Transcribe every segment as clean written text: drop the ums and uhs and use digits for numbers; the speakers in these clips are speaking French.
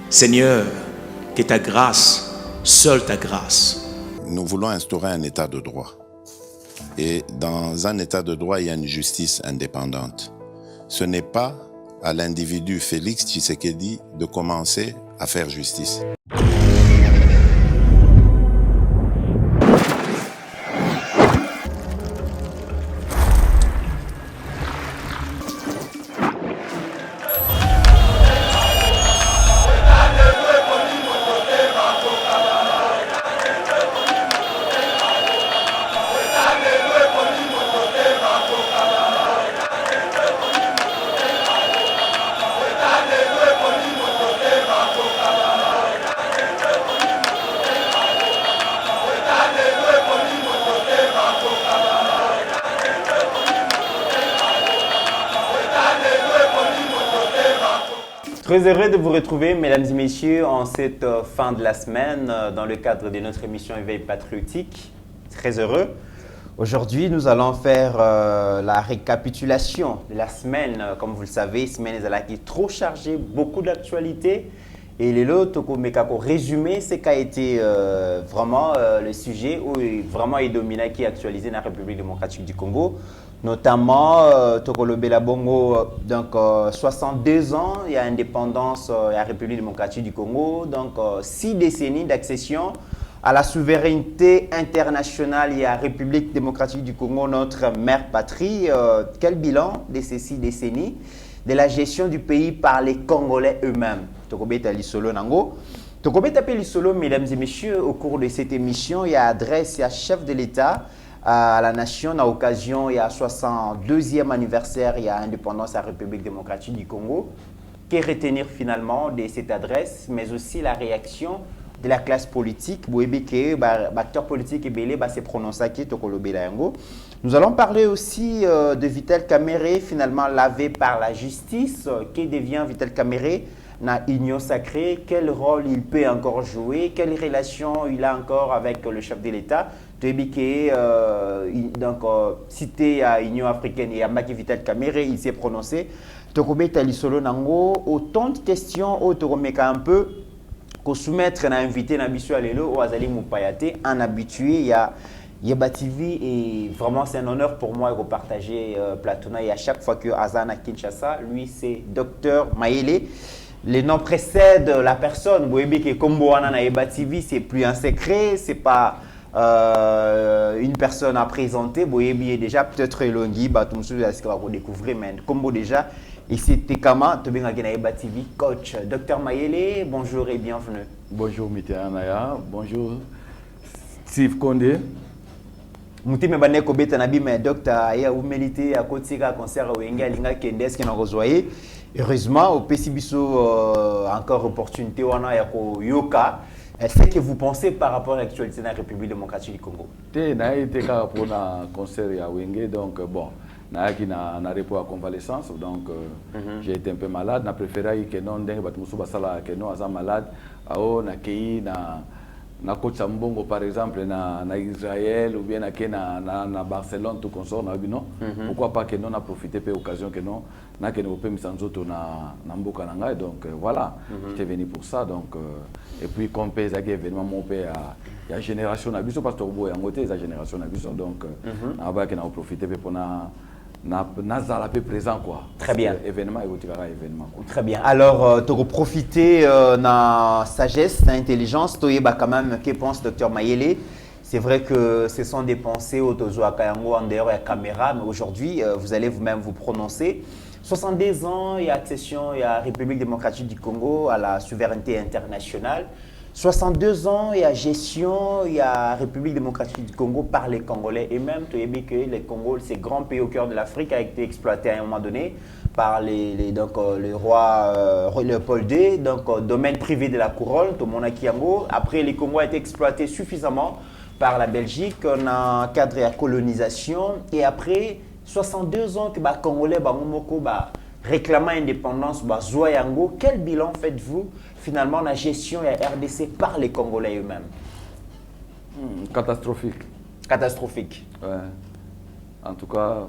Seigneur, que ta grâce, seule ta grâce. Nous voulons instaurer un état de droit. Et dans un état de droit, il y a une justice indépendante. Ce n'est pas à l'individu Félix Tshisekedi de commencer à faire justice. Très heureux de vous retrouver, mesdames et messieurs, en cette fin de la semaine, dans le cadre de notre émission Éveil patriotique. Très heureux. Aujourd'hui, nous allons faire la récapitulation de la semaine. Comme vous le savez, semaine qui est trop chargée, beaucoup d'actualités. Et les lots, pour résumer ce qu'a été vraiment le sujet où vraiment est dominé qui est actualisé dans la République démocratique du Congo. Notamment, Tokolobela Bongo, donc 62 ans, il y a indépendance de la République démocratique du Congo, donc 6 décennies d'accession à la souveraineté internationale et à la République démocratique du Congo, notre mère patrie. Quel bilan de ces 6 décennies de la gestion du pays par les Congolais eux-mêmes? Tokobeta Lisolo Nango. Tokobeta Lisolo, mesdames et messieurs, au cours de cette émission, il y a adresse, il y a chef de l'État à la nation à l'occasion, il y a 62e anniversaire, il y a indépendance à la République démocratique du Congo. Que retenir finalement de cette adresse, mais aussi la réaction de la classe politique, acteur politique et belé s'est prononcé qui Nous allons parler aussi de Vital Kamerhe, finalement lavé par la justice. Que devient Vital Kamerhe dans l'Union sacrée? Quel rôle il peut encore jouer? Quelle relation il a encore avec le chef de l'État? Donc cité à l'Union africaine et à Maki Vital Kamerhe, il s'est prononcé. Tokobeta Lisolo Nango, autant de questions, un peu. Qu'on soumettre un invité Nabiso Alelo ou Azali Moupayate, un habitué, il y a Yeba TV et vraiment c'est un honneur pour moi de partager Platona et à chaque fois que Azana Kinshasa, lui c'est Dr Mayele. Les noms précèdent la personne. Vous voyez que comme Boana Yeba TV, c'est plus un secret, c'est pas une personne à présenter. Vous voyez déjà peut-être Elongi, tout ce que vous découvrir, mais comme déjà. Et c'était Kama, Yeba TV, coach. Dr Mayele, bonjour et bienvenue. Bonjour Mitianaya, bonjour Steve Condé. Mouti me bane ko beta nabi mais docteur aya humilité à côté ka concert wenga linga kendes ki na rezoyer. Heureusement au PCBiso encore opportunité wana ya ko yoka. Est-ce que vous pensez par rapport à l'actualité de la République démocratique du Congo? Té na été ka pour na concert ya wenge donc bon. Na répondu à convalescence, donc j'ai été un peu malade. Na préféré que non dengue batumusu basala que non asa malade. Ao na kei na coach Mbongo par exemple na Israël ou bien na Barcelone tout consort na bino. Pourquoi pas que non a profité de l'occasion que non na que nous peut misanzoto na mboka nanga donc voilà. J'étais venu pour ça donc et puis comme pèse à événement mon père il y a génération na biso parce que boy en côté la génération na biso donc na ba que na profiter pour na présent quoi. Très bien. Événement et événement. Très bien. Alors tu profiter na sagesse, na intelligence, tu quand même que pense Dr Mayele. C'est vrai que ce sont des pensées autozo akayango en dehors de la caméra, mais aujourd'hui vous allez vous-même vous prononcer. 62 ans, il y a accession, il y a République démocratique du Congo à la souveraineté internationale. 62 ans, il y a gestion, il y a République démocratique du Congo par les Congolais. Et même, tu as vu que les Congos, ces grands pays au cœur de l'Afrique, a été exploité à un moment donné par le roi Léopold II, donc domaine privé de la couronne, tout le monde a Kiango. Après, les Congos ont été exploités suffisamment par la Belgique, on a un cadre de la colonisation. Et après 62 ans que les Congolais réclamant indépendance, Zoyango, quel bilan faites-vous finalement la gestion de la RDC par les Congolais eux-mêmes? Catastrophique. Catastrophique. Ouais. En tout cas,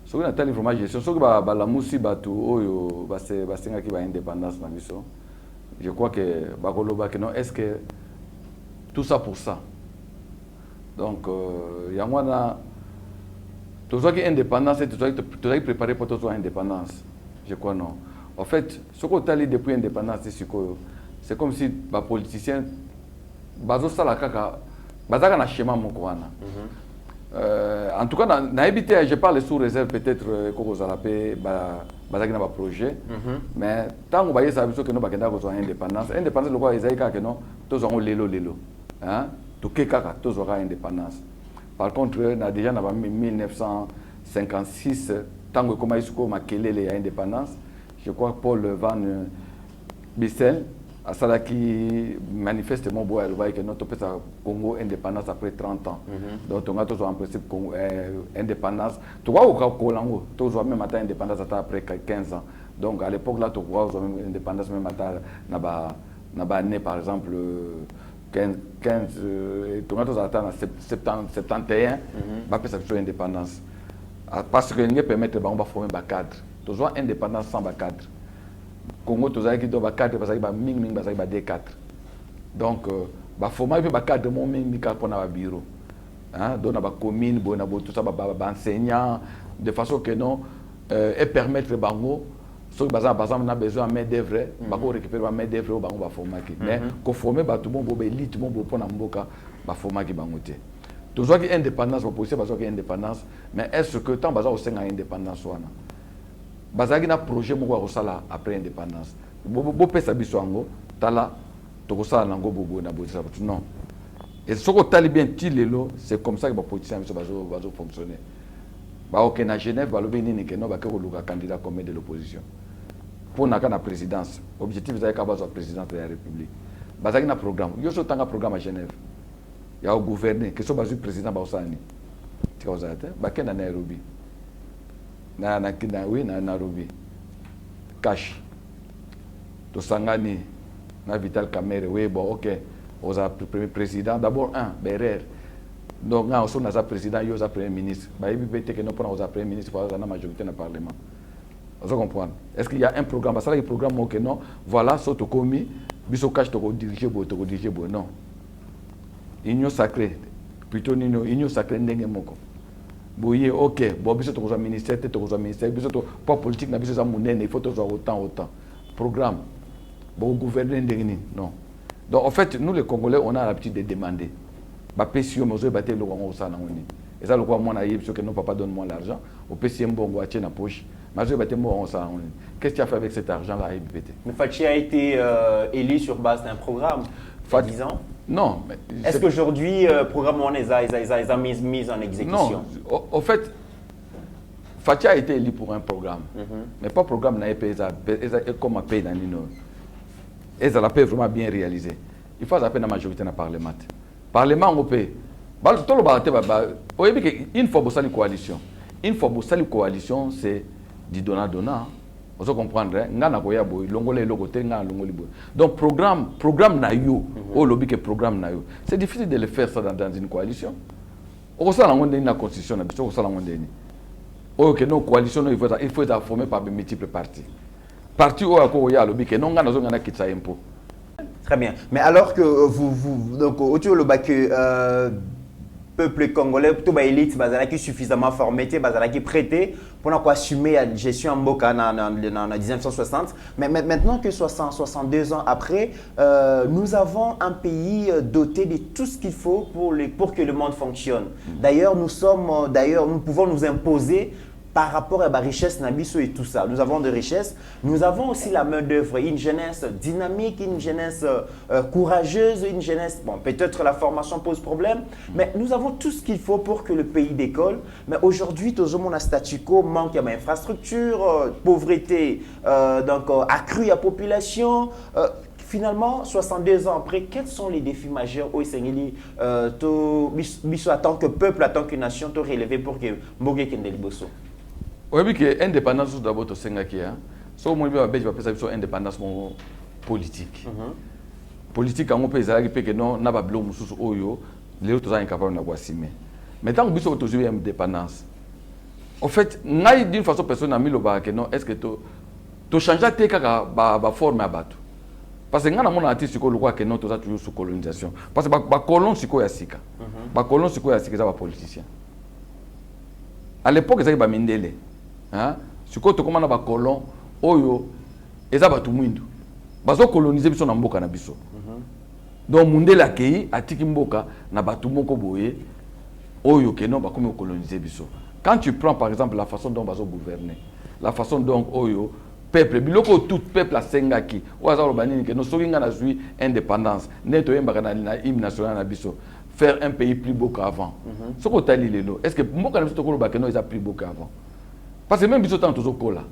ce qu'on a vraiment gestion, ce que la moussi batu oyo basenga ki ba indépendance na biso. je crois que bakoloba que non, est-ce que tout ça pour ça. Donc il y a moi tout ça qui est indépendance, tu dois préparer pour toute indépendance. Je crois non. En fait, ce qu'on a dit depuis l'indépendance, c'est comme si les politiciens, bazo sala kaka, bazaka na schéma mokwana. En tout cas, na évité, je parle sous réserve peut-être que vous allez bazaki na ba projet, mais tant que vous voyez ça, que nous bakenda ko indépendance. Indépendance le quoi ezai kaka non, tous ont lelo, hein, tout kaka tous aura indépendance. Par contre, na déjà na 1956, tant que comme ici ko makelele ya indépendance. Je crois que Paul Van Bissel, à ça qui manifestement boit que notre Congo indépendance après 30 ans. Donc on a toujours en principe indépendance. Tu vois au Congo, toujours même indépendance après 15 ans. Donc à l'époque là, tu vois même indépendance même n'a né par exemple 15 tu vois toujours attendre 71, va faire sa indépendance. Parce que nous permettre de former un cadre. Toujours indépendance sans cadre. Congo toujours qui doit cadre parce que ming parce que D4. Donc former un cadre mon ming pour na bureau. Hein, dans la commune, bon tout ça enseignant de façon que non et permettre bango ceux qui par exemple a besoin de main d'œuvre, bako récupérer main d'œuvre bango ba former qui. Mais ko former ba tout bon bo élite bon pour na mboka ba former qui bango te. Toujours qui indépendance, on peut aussi parce que indépendance, mais est-ce que tant bazar au sein à indépendance wana bazaki na projet moko ko sala après indépendance bo pesa biso ngo tala to ko sala ngo bobo na bo non et ce que tali bien tilelo c'est comme ça que les politiciens biso bazo fonctionner ba OK na Genève ba lobi nini que non ba ke ko luka candidat comme de l'opposition pour na kana présidence objectif za ka bazo président de la République bazaki na programme yo so tanga programme à Genève ya au gouverner que so bazo président ba osani tikazate ba ke na Nairobi na Nairobi cash to sangani na Vital Kamerhe oui bon OK aux premier président d'abord Berer donc on son na président yo za premier ministre ba ibité que non pour aux premier ministre pour la majorité dans parlement vous comprenez est-ce qu'il y a un programme ça le programme OK non voilà so to komi biso cash to diriger bo non union sacrée plutôt union sacrée ndenge moko boye OK bon biso to ko ministère biso to pas politique na biso za munene il faut to autant programme bon gouverner ndenge non donc en fait nous les Congolais on a l'habitude de demander ba pesio mozo baté le ko ça na ngoni et ça le quoi moi na yebso que non papa donne-moi l'argent au PC mbongo atie na poche mazo baté mo ça ngoni qu'est-ce que tu as fait avec cet argent là IBT mais Fachi a été élu sur base d'un programme il 10 ans. Non, mais est-ce qu'aujourd'hui, le programme on les a mis en exécution? Non, au fait, Fachi a été élu pour un programme, mais pas programme n'a pas comme un pays dans l'Union. Et ça l'a pas vraiment bien réalisé. Il faut appeler la majorité dans le Parlement. Parlement européen, une fois que vous coalition, une fois que vous coalition, c'est du donnant-donnant. Vous comprenez, donc programme na yo au lobby que programme na yo c'est difficile de le faire ça dans une coalition au sein de la constitution na biso au sein de que nos coalitions il faut être formé par de multiples partis au ko ya lobby que non ngana zo ngana kitsa impôt. Très bien, mais alors que vous donc autour le bac peuple congolais, tout ba élite, qui suffisamment formé, qui prêté pour assumer la gestion en Mboka en 1960. Mais maintenant que 62 ans après, nous avons un pays doté de tout ce qu'il faut pour que le monde fonctionne. D'ailleurs, nous pouvons nous imposer par rapport à la richesse Nabiso et tout ça. Nous avons de richesses. Nous avons aussi la main-d'œuvre, une jeunesse dynamique, une jeunesse courageuse, une jeunesse. Bon, peut-être la formation pose problème, mais nous avons tout ce qu'il faut pour que le pays décolle. Mais aujourd'hui, tout le monde a statu quo, manque d'infrastructures, pauvreté accrue à la population. Finalement, 62 ans après, quels sont les défis majeurs au Sénégal en tant que peuple, en tant que nation, to relever pour que Mboge Kendeli Bosso? Oui, que l'indépendance d'abord au Sénégal, so moi je vais passer sur indépendance politique. Politique on peut dire que non n'a pas bleu mususu oyo les autres incapables na kwasime. Mais tant que biso toujours indépendance. En fait, ngai d'une façon personnelle mi loba que non est-ce que to changer te kaka ba forme abatu. parce que ngana mona ati siko lokwa que non toza toujours sous colonisation parce que ba colon siko ya sika ba colon siko ya sika za ba politiciens à l'époque ezaki ba mindele hein siko to komana ba colon oyo eza ba tumwindu bazo coloniser biso na mboka na biso donc mundele akei atiki mboka na batu moko boye oyo que non ba komi coloniser biso. Quand tu prends par exemple la façon dont bazo gouverner, la façon dont oyo peuple biloko tout peuple a sengaki oza robanini que no sokinga na zui indépendance neto yemba na hymne national na biso faire un pays plus beau qu'avant. Soko tali lelo est-ce que mboka na biso to koloba que no eza plus beau qu'avant? Parce que même biso tant tozo kola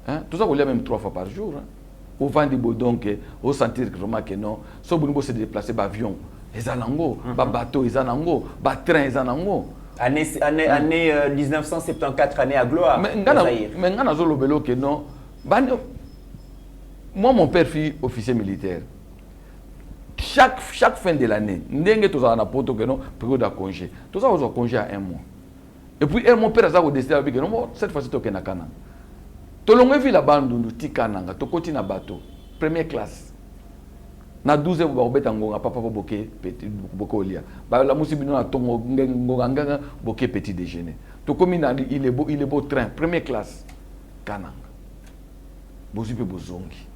hein tozo kolia même 3 fois par jour hein? Au vent du donc au sentir vraiment que non so bonimbo se déplacer ba avion ezanango ba bateau ezanango ba train ezanango année 1974 année à gloire. Mais ngana zo lobelo que non moi mon père fut officier militaire. Chaque fin de l'année ndenge toza na poto que non période de congé toza ozo congé à 1 mois et puis mon père a décidé avec que non cette fois-ci to kenakana to longue vie la bandundu tikananga to koti na bateau première classe na 12 ba obeta ngonga papa boké petit bokolia ba la musibino na tongo nganga boké petit déjeuner to komi na il est beau train première classe kananga bozipe bozongi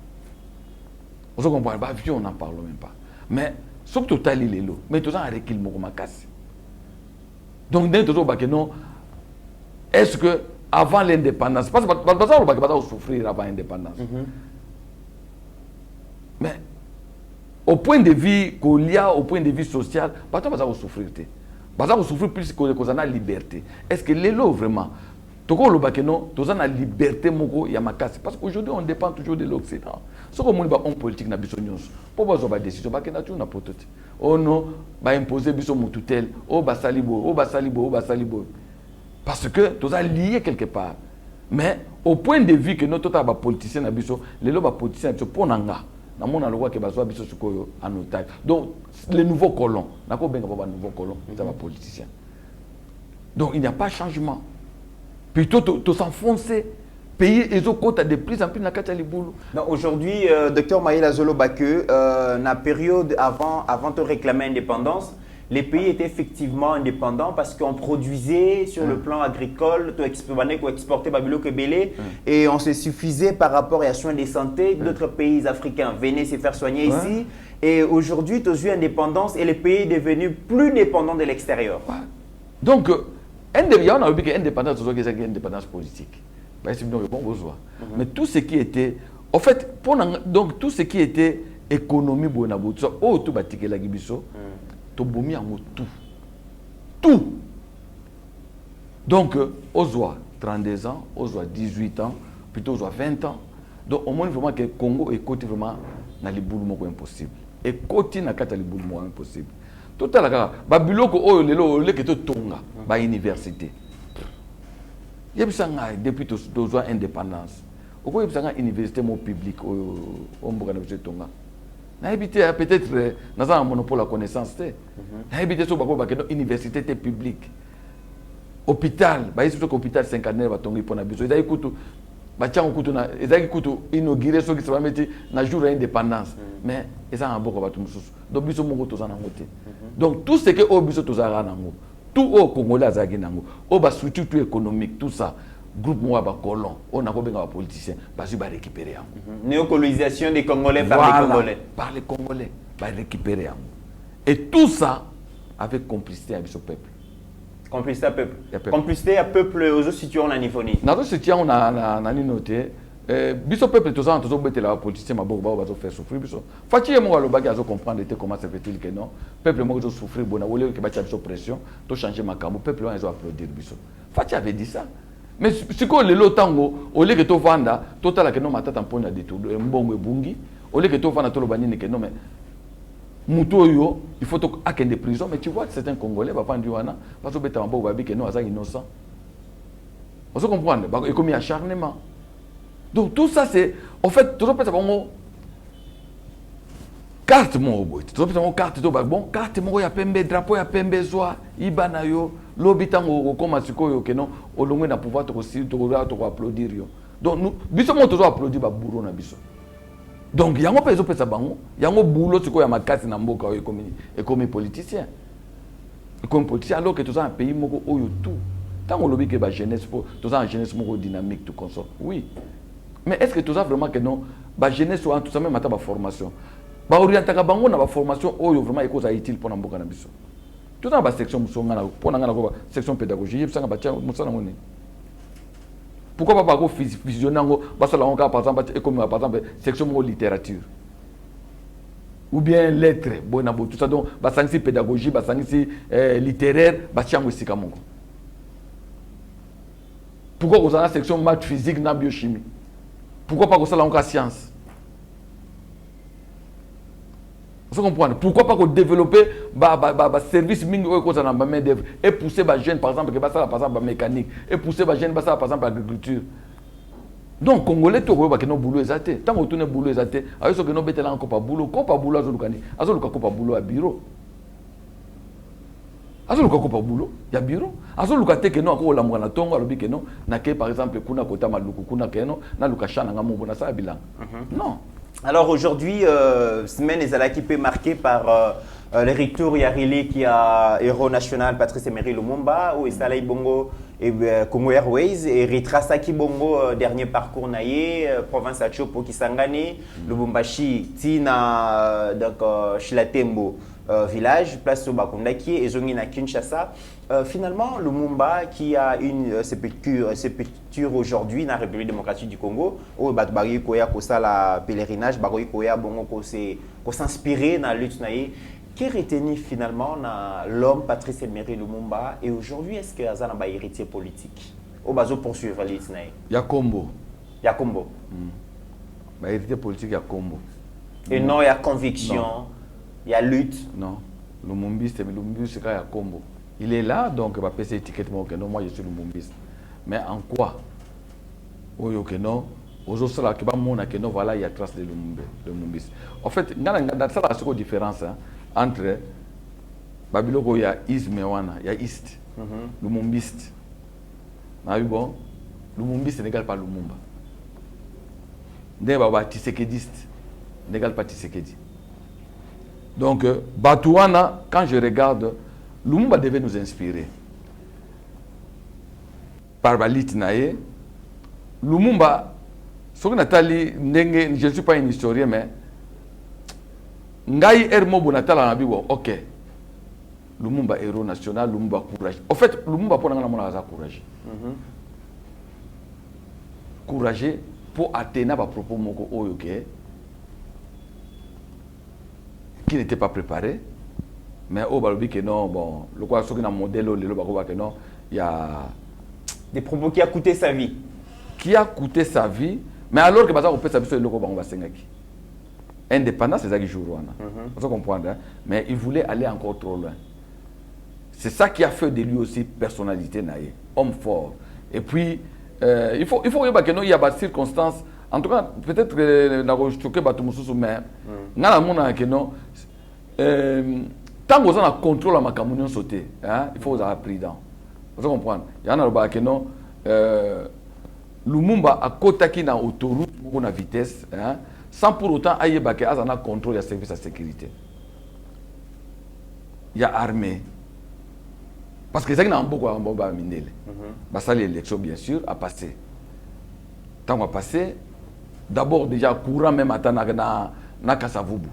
on se comprend ba avion on n'en parle même pas mais sauf total il est là mais tout ça avec il moko makasi donc dès toujours ba que non est-ce que avant l'indépendance parce que bazalo ba que souffrir avant l'indépendance mais au point de vue colia, au point de vue social, pas va souffrir. Va souffrir plus que la liberté. Est-ce que les lots vraiment, toko lo bakeno, toza na liberté moko ya makasi parce qu'aujourd'hui on dépend toujours de l'Occident. Ce que mon ba on politique na biso nyonso. Po bazo ba décision bakena tu na potote. Oh non, ba imposer biso mututelle, oh ba salibo. Parce que toza lié quelque part. Mais au point de vue que notre ba politicien na biso, les lots ba politicien biso ponanga. En otage. Donc, les nouveaux colons, nouveaux colons, c'est un politicien. Donc, il n'y a pas de changement. Plutôt, tu s'enfoncer, payer les autres côtes de plus en plus dans le aujourd'hui, Dr Maïla Zolo Bakeu, la période avant de réclamer l'indépendance, les pays étaient effectivement indépendants parce qu'on produisait sur le plan agricole, on exportait Babylone Kebele et on se suffisait par rapport à soins de santé. D'autres pays africains venaient se faire soigner ici. Et aujourd'hui, tu as eu indépendance et les pays sont devenus plus dépendants de l'extérieur. Donc, on a oublié que l'indépendance, c'est une indépendance politique. Mais tout ce qui était, en fait, donc tout ce qui était économie, tout bâti la Gibiso. Tobomi en tout. Donc, Ozoa 32 ans, Ozoa 18 ans, plutôt Ozoa 20 ans. Donc, au moins vraiment que le Congo est côté vraiment dans les boulots impossible. Et côté dans les boulots impossible. Tout à l'heure, Babiloko, le que tonga, ba université. Yebisanga depuis Ozoa indépendance. Au quoi yebisanga université mon public au Mboka na tonga. Peut-être dans un monopole à connaissance. Sur une université publique. Hôpital, hôpital 50 va tomber pour la biso. Ils ont inauguré ce qui se va mettre dans le jour de l'indépendance. Mais ils ont un bon combat. Donc tout ce que Obiso Tozara Nango, tout au Congolais Zaginango, au bas structure économique, tout ça. Groupe moi colon on a combien de politiciens va récupérer néocolonisation des Congolais par les Congolais va récupérer et tout ça avec complicité avec ce peuple complicité à peuple aux autres situés en Anifonie dans autres situés on a noté biso peuple tous ans la politicien ma beaucoup va faire souffrir biso fati mo lo bagi azo comprendre comment ça fait-il que non peuple mo souffrir bona wole que ba tcha pression to changer makambo peuple on applaudir biso fati avait dit ça. Mais si on est là, au lieu que tu vanda, tout à l'heure que nous matons un point de détour, un bon bungi, au lieu que tu vanda tout le banni que non mais mutoyo, il faut qu'il des prisons. Mais tu vois certains Congolais va prendre du wana, parce que tu as un bon babi que nous sommes innocents. On se comprend, il y a comme acharnement. Donc tout ça c'est, en fait, toujours peut-être bon carte mon boy, toujours peut-être carte bon carte mon ya pembe drapeau ya pembe zoa ibana yo. L'habitant comme asiko que non au long na pouvoir te aussi te applaudir yo donc nous biso mo toujours applaudir ba bourreau na biso Donc il y a un peu de bango, il y a un boulot qui est makasi na mboka et comme politicien. Comme politicien alors que tout ça un pays moko oyo tout. Tant on lobby que la jeunesse pour tout ça une jeunesse moko dynamique tout consort. Oui. Mais est-ce que tout ça vraiment que non, la jeunesse soit tout ça même à formation. Ba orienter ka bango na ba formation oyo vraiment eko za utile pour na mboka na biso. Tout dans la section musonga na pour na section pédagogique, ça ba tia musana ngoni. Pourquoi pas fusionner par exemple par exemple section littérature ou bien lettres tout ça donc basangi pédagogie basangi littéraire batiango sika mongo. Pourquoi vous avez la section maths physique na biochimie? Pourquoi pas vous avez la science? Vous comprenez? Pourquoi pas développer service et pousser les jeunes, par exemple, la mécanique, et pousser les jeunes, par exemple, l'agriculture. Donc, Congolais, tout le monde a boulot exacté. Tant que tu as boulot exacté, alors que nous avons encore pas boulot, pas boulot à Zolukani, à Zoluka pas boulot à bureau. À Zoluka pas boulot, il y a bureau. À Zoluka te que nous encore la moana tonga, le que non, n'a que par exemple kuna kota maluku kuna que non, na lukasha na ngamu bona ça bilan. Non. Alors aujourd'hui, semaine est à l'équipe marquée par le retour Yarili qui a héros national Patrice Emery Lumumba ou Salai Bongo et Congo Airways et Ritrasa Bongo dernier parcours naïe province à Chopo Kisangani Lubumbashi Tina donc Chilatembo village place au Bakundaki et Zongina Kinshasa. Finalement, Lumumba qui a une sépulture aujourd'hui dans la République démocratique du Congo, où Batbari Koya Kosa la pèlerinage, Baroy Koya Bongo ko s'inspirer dans la lutte naïe. Qui retenu finalement l'homme Patrice Emery Lumumba et aujourd'hui est-ce que Azana ba héritier politique? Au bazo poursuivre la lutte naïe. Yakombo. Yakombo. Ba héritier politique Yakombo. Et non, il y a conviction, il y a lutte. Non. Lumumbiste, mais Lumumbiste c'est Yakombo. Il est là, donc il va passer étiquette non, moi je suis Lumumbiste. Mais en quoi? Oyo que non, aujourd'hui là que mona que non voilà il y a trace de Lumumbiste. En fait, il y a une différence entre Babiloko il y a isme il y a East. Lumumbiste. Bon, Lumumbiste n'égale pas Lumumba. Ndeba Tshisekediste n'égale pas Tshisekedi. Donc Batouana, quand je regarde, Lumumba devait nous inspirer. Par Balit Nae, Lumumba, je ne suis pas un historien, mais Ngai Hermo Bonatala Nabibo, ok. Lumumba héros national, Lumumba courage. En fait, Lumumba pour nous courage. Courage pour atteindre à propos moko oyoke qui n'était pas préparé. Mais au Balobi que non, bon, le quoi sur un modèle le Bakoba que non, il y a des propos qui a coûté sa vie. Qui a coûté sa vie, mais alors que on peut s'amuser le Bakoba va sengaki. Indépendant, c'est ça qui joue Rwanda. Vous comprenez, hein? Mais il voulait aller encore trop loin. C'est ça qui a fait de lui aussi personnalité naïe, homme fort. Et puis il faut que non, il y a des circonstances. En tout cas, peut-être que na choqué batumususu mais ngala mona que non. Tant que vous avez un contrôle à ma communion sauté, il faut avoir prudent. Vous comprenez? Il y en a qui non. Lumumba a côté na autoroute, na vitesse, sans pour autant aille baké à un contrôle et service à sécurité. Il y a armée. Parce que c'est un beaucoup à Mboba Mindele. Ça l'élection bien sûr a passé. Tant qu'on a passé, d'abord déjà courant même à na Kasavubu.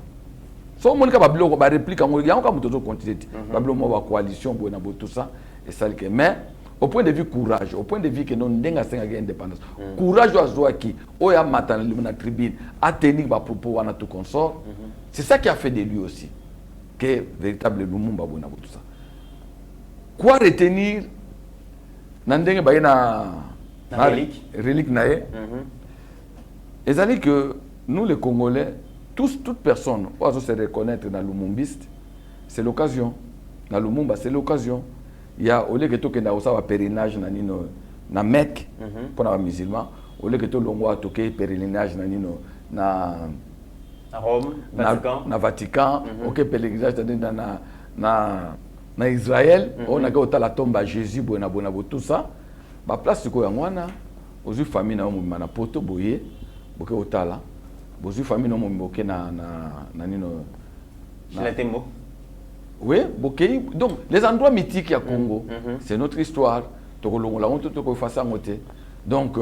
So monika babilo ba réplique en ya encore mutozo continuité babilo mo ba coalition bona tout ça et ça que mais au point de vue courage au point de vue que non ndenga senga indépendance courage wa zoaki oya matana na tribune a tenir ba propos wana tout consort c'est ça qui a fait de lui aussi que véritable Lumumba bona tout ça quoi retenir nandenge ba na relique nae et ça dit que nous les Congolais toute personne oiseau se reconnaître dans Lumumbiste, c'est l'occasion. Dans Lumumba, c'est l'occasion. Il y a au lieu que tu aies un pèlerinage na Mecque pour les musulmans, au lieu que tu aies un pèlerinage na Rome, Vatican, na Vatican, ok pèlerinage na Israël, on a gagné la tombe à Jésus, tout ça. La place c'est quoi? Aux familles na poto boye, boke otala. bozui famille non moke na nino la Tembo. Oui, bokei. Donc les endroits mythiques à Congo, c'est notre histoire. Donc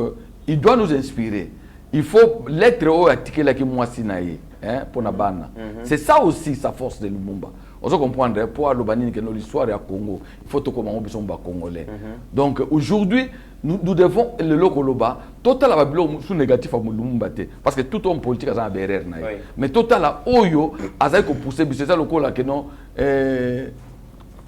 il doit nous inspirer. Il faut l'être au attiqué la qui moi sinaï, hein, pour na bana. C'est ça aussi sa force de Lumumba. On se comprendre pour l'Obanine que l'histoire à Congo, il faut tout comment on besoin bas congolais. Donc aujourd'hui, nous devons le lokoloba total la babilo sous négatif à Lumumba parce que tout homme politique a un BRR na. Mais total la oyo a ko pousser c'est ça le là que non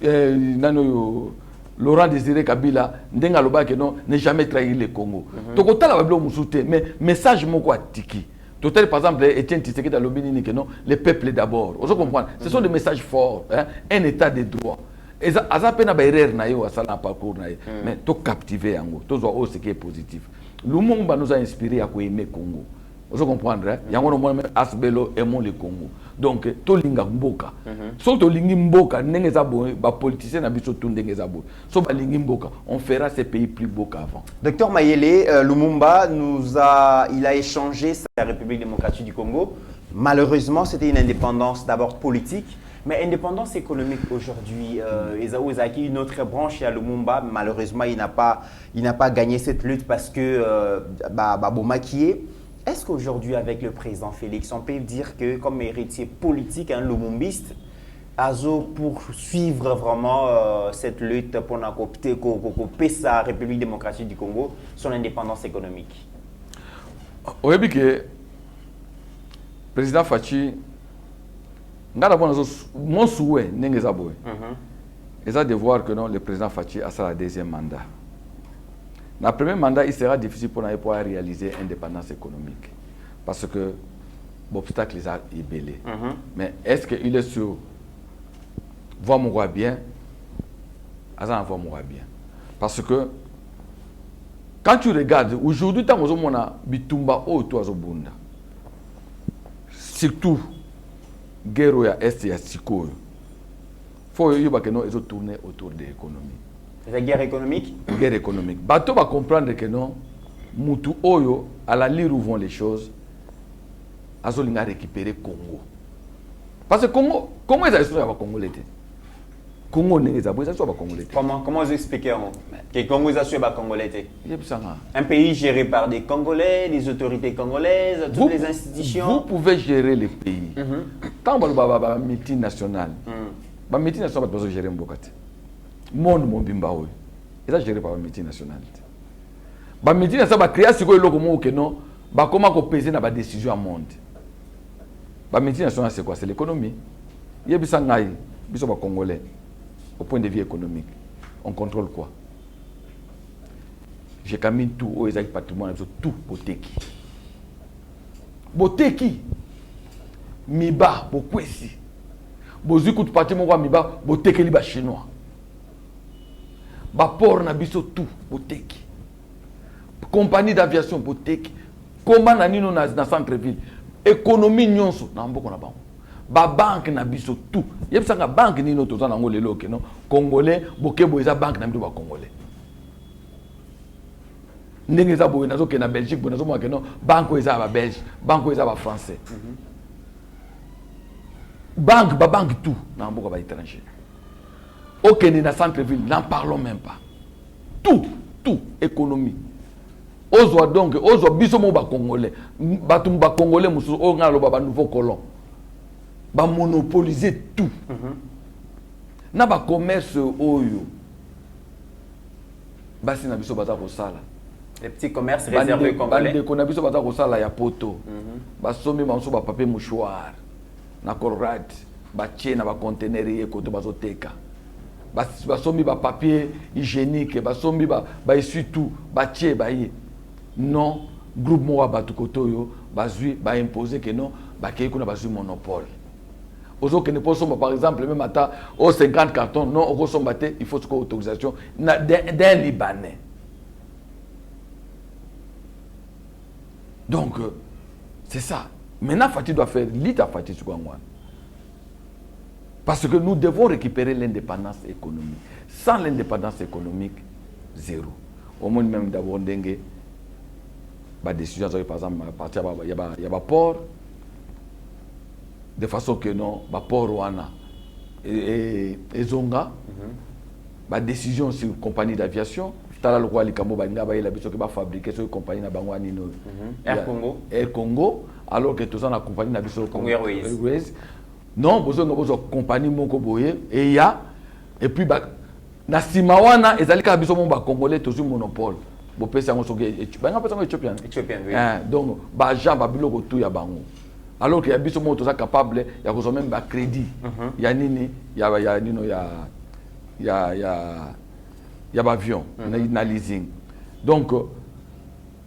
nano Laurent Désiré Kabila ndenga loba que non n'est jamais trahi le Congo. Total la babilo musouté mais message moko atiki. Total, par exemple, Etienne Tshisekedi a l'obéni que non, les peuples d'abord. Vous comprenez? Ce sont des messages forts, hein? Un état de droit. Et ça a peine à erreur naïo à ça dans parcours naïo, mais tout captiver en gros, tout ce qui est positif. Lumumba nous a inspiré à aimer Congo. Vous comprenez? Il y a un moment asbelo aimons le Congo. Donc to linga mboka. So to lingi mboka ndenge za bo ba politicien na biso to ndenge za bo. So ba lingi mboka, on fera ces pays plus beaux qu'avant. Docteur Mayele, Lumumba il a échangé sa République démocratique du Congo. Malheureusement, c'était une indépendance d'abord politique, mais indépendance économique aujourd'hui. Ils ont acquis une autre branche à Lumumba. Malheureusement, il n'a pas gagné cette lutte parce que maquillé. Est-ce qu'aujourd'hui, avec le président Félix, on peut dire que comme héritier politique, un lumumbiste, Azo poursuivre vraiment cette lutte pour couper sa République démocratique du Congo, son indépendance économique? Oui, parce que le président Fachi, mon souhait, c'est de voir que non, le président Fachi a sa deuxième mandat. Dans le premier mandat, il sera difficile pour nous pouvoir réaliser l'indépendance économique. Parce que l'obstacle est belé. Mais est-ce qu'il est sur voir mon roi bien? Azan voir mon roi bien. Parce que quand tu regardes, aujourd'hui, tant que on a bitumba au toi bunda. Surtout guerre ya est et ya siko. Faut que nous tourner autour de l'économie. La guerre économique? Guerre économique. Bateau va comprendre que non, Moutou Oyo, à la lire où vont les choses, Azolinga récupérer Congo. Parce que Congo est à l'histoire de Congo l'été. Congo n'est pas à l'histoire de Congo l'été. Comment vous expliquez que Congo est à l'histoire de Congo l'été? Un pays géré par des Congolais, des autorités congolaises, toutes les institutions. Vous pouvez gérer le pays. Quand vous avez un multinational, un multinational va pas gérer un bocate. Monde mon bimba oui. Et ça géré par la multinationale. La multinationale va créer ce que l'on que non, va comment qu'on pèse dans la décision à monde. La multinationale c'est quoi? C'est l'économie. Il y a des gens congolais au point de vue économique. On contrôle quoi? J'ai camé tout au patrimoine, tout boteki. Boteki. Miba, bokwesi. Bozu coup de patrimoine miba, boteki liba chinois. Bapor na biso tout boteki. Compagnie d'aviation boteki. Comment na nino na centre-ville. Économie nyonso na mboko na bango. Ba banque na biso tout. Yebisa nga banque nino toza na ngole loke no. Congolais bokebo eza banque na biso ba congolais. Ndenge za boye nazo ke na Belgique bo nazo mo ke no banque eza ba belge, banque eza ba français. Banque ba banque tout na mboko ba étranger. Aucun dans centre-ville, n'en parlons même pas. Tout, économie. Ozo donc, ozo bisomo ba congolais, batumba congolais musu o ngalo ba nouveau colon. Ba monopoliser tout. Na ba commerce oyo. Basi na biso baza ko sala. Les petits commerces réservés congolais. Bande ko na biso baza ko sala ya poto. Ba somi manso ba papier mouchoir. Na colrate, ba tie na ba conteneur e ko to bazoteka. Basomi ba papier hygiénique, basomi ba essuie tout, ba tie ba yi. Non, groupe moi batukoto yo, bazui ba imposer que non, ba kei kuna bazui monopole. Ozo que ne pas somba par exemple même ata au 50 cartons, non, au somba té, il faut une autorisation d'un Libanais. Donc c'est ça. Maintenant Fati doit faire l'ita Fati sur moi. Parce que nous devons récupérer l'indépendance économique. Sans l'indépendance économique, zéro. Au moins même d'abord, la décision, par exemple, il y a un port, de façon que non ba port wana et zonga ba décision sur compagnie d'aviation tala lokwa likambo ba nga ba yela biso que ba fabriquer sur compagnie na bango anino Air Congo alors que tous en compagnie na biso Congo Airways non bozo compagnie moko boye et ya et puis ba na simawana ezali ka biso mo ba congolais toujours monopole bo pesa ngo soki ba nga pesa ngo Ethiopian oui. Donc ba Jean ba biloko tout ya bango alors que ya biso mo toza capable ya ko même ba crédit ya nini ya nino ya ba avion na leasing. Donc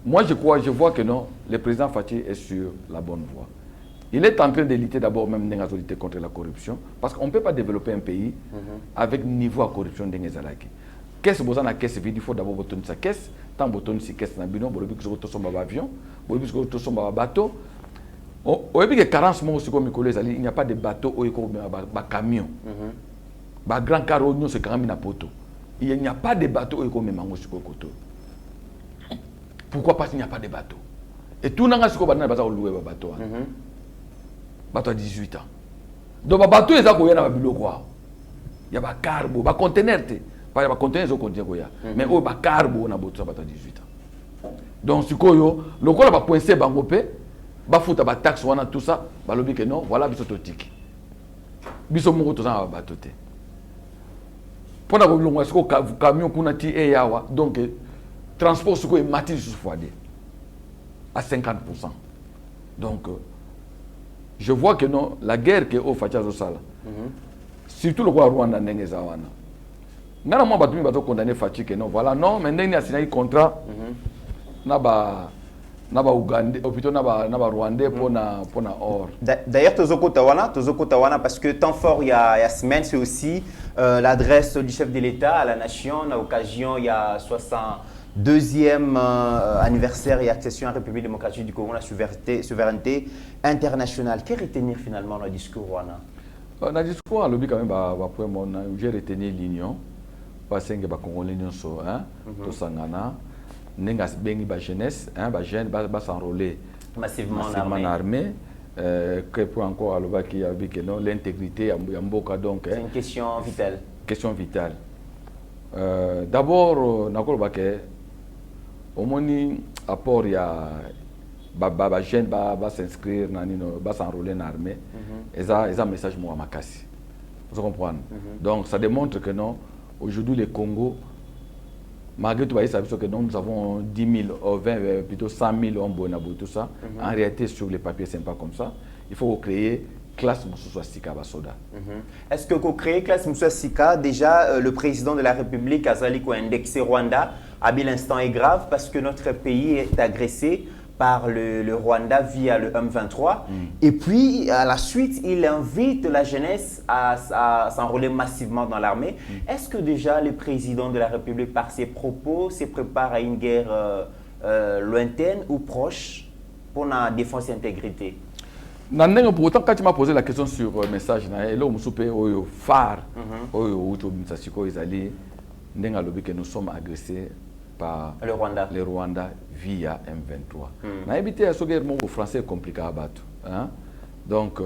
moi je vois que non, le président Fachi est sur la bonne voie. Il est en train de lutter d'abord même dans lutter contre la corruption parce qu'on ne peut pas développer un pays avec niveau de corruption dans les alaki. Qu'est-ce que vous avez caisse il faut d'abord boutonner sa caisse, tant boutonner sa caisse na bino, bolobi que vous sommes avion, bolobi que vous sommes bateau. Au début que 40 mois aussi comme il n'y a pas de bateau ou de camion. Ba grand carreau nous c'est quand même na poto. Il n'y a pas de bateau ou comme mango sur koto. Pourquoi parce qu'il n'y a pas de bateau? Et tout n'a pas de bateau louer bateau. Bateau à 18 ans. Donc le bateau est à quoi? Il y a des carbo, des conteneurs. Pas des conteneurs qui contiennent quoi. Mais il y a des carbo na bateau à 18 ans. Donc si koyo, le quoi va coincer bangopé, va foutre des taxes ou tout ça, va le dire que non, voilà biso totique. Biso moko tout ça va bateau. Pendant que l'on a camion kuna ti e yawa, donc transport ce est matin sur fois à 50%. Donc je vois que non, la guerre que au Facha Zosala, surtout le roi Rwanda Nengezawana. N'a moi battu bateau condamné Fachi que non, voilà non, mais Nengi a signé un contrat, naba Ougandais, ou plutôt naba Rwandais pour na or. D'ailleurs Tozoko Tawana parce que tant fort il y a semaine c'est aussi l'adresse du chef de l'État à la nation à l'occasion il y a 62e anniversaire et accession à la République démocratique du Congo, la souveraineté internationale. Qu'est retenir finalement dans le discours Wana? Dans le discours, j'ai retenu l'union, parce que les Congolais sont tous sangana, nengas bengi ba jeunesse, ba jeune ba s'enrôler massivement en armée. Que pour encore alors qu'il y a que non l'intégrité à Mboka donc. C'est une question vitale. Question vitale. D'abord, nakolo baké au moni apport ya ba jeune ba s'inscrire nanino ba s'enrôler dans l'armée et ça message moi makasi vous comprenez donc ça démontre que non aujourd'hui le Congo malgré tout que non, nous avons 10 000 20 plutôt 100 000 hommes bonabou tout ça en réalité sur les papiers c'est pas comme ça il faut créer classe Moussoussa Sika Basoda. Est-ce que pour créer classe Moussoussa Sika, déjà le président de la République Azali ko indexé Rwanda, à l'instant est grave parce que notre pays est agressé par le Rwanda via le M23 et puis à la suite il invite la jeunesse à s'enrôler massivement dans l'armée. Est-ce que déjà le président de la République par ses propos se prépare à une guerre lointaine ou proche pour la défense et l'intégrité? Pourtant, quand tu m'as posé la question sur le message, phare, que nous sommes agressés par le Rwanda via M23. Na évité à ce que le français est compliqué à battre. Donc,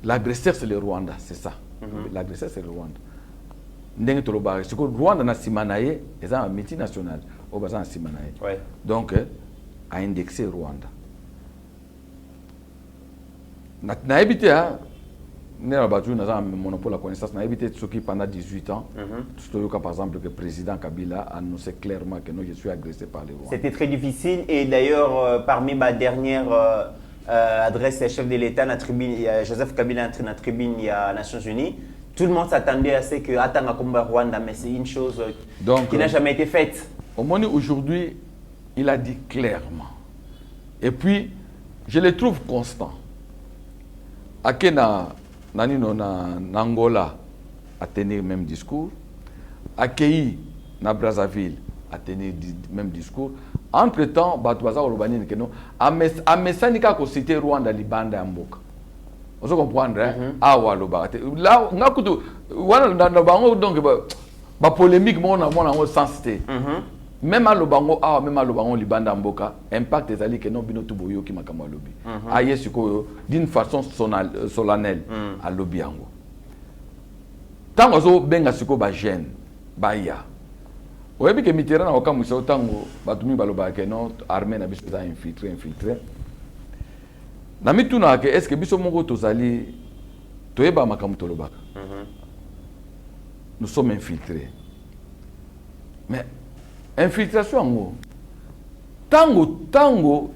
l'agresseur c'est le Rwanda, c'est ça. L'agresseur c'est le Rwanda. Ce que le Rwanda na simanaye, c'est un multinational. Au bazan simanaye. Donc, a indexé Rwanda. Na évité nous avons un monopole de la connaissance. Nous avons évité ce qui pendant 18 ans. Par exemple, le président Kabila a annoncé clairement que je suis agressé par les Rwandais. C'était très difficile. Et d'ailleurs, parmi ma dernière adresse au chef de l'État, Joseph Kabila entre la tribune il y a Nations Unies, tout le monde s'attendait à ce que Atanga combat Rwanda, mais c'est une chose qui n'a jamais été faite. Au moins aujourd'hui, il a dit clairement. Et puis, je le trouve constant. Akena Nanino na Angola a tenu le même discours. Akei na Brazzaville a tenu le même discours. Entre-temps, Batouaza Olobanine que non, a messanika ko cité Rwanda libanda mboka. Vous comprenez ah waloba. Là ngakutu wana na bango donc ba polémique mon na sensité. même à l'obango ah même à l'obango libanda mboka impact des alliés que non bino tuboyo qui makamwa lobby aye siko d'une façon solennelle à lobby yango tango zo benga siko ba jeune ba ya oyebi ke Mitterrand na okamusa tango batumi baloba ke non armée na biso za infiltré na mituna ke est-ce que biso moko tozali toyeba makamu tolobaka nous sommes infiltrés mais infiltration ngo tango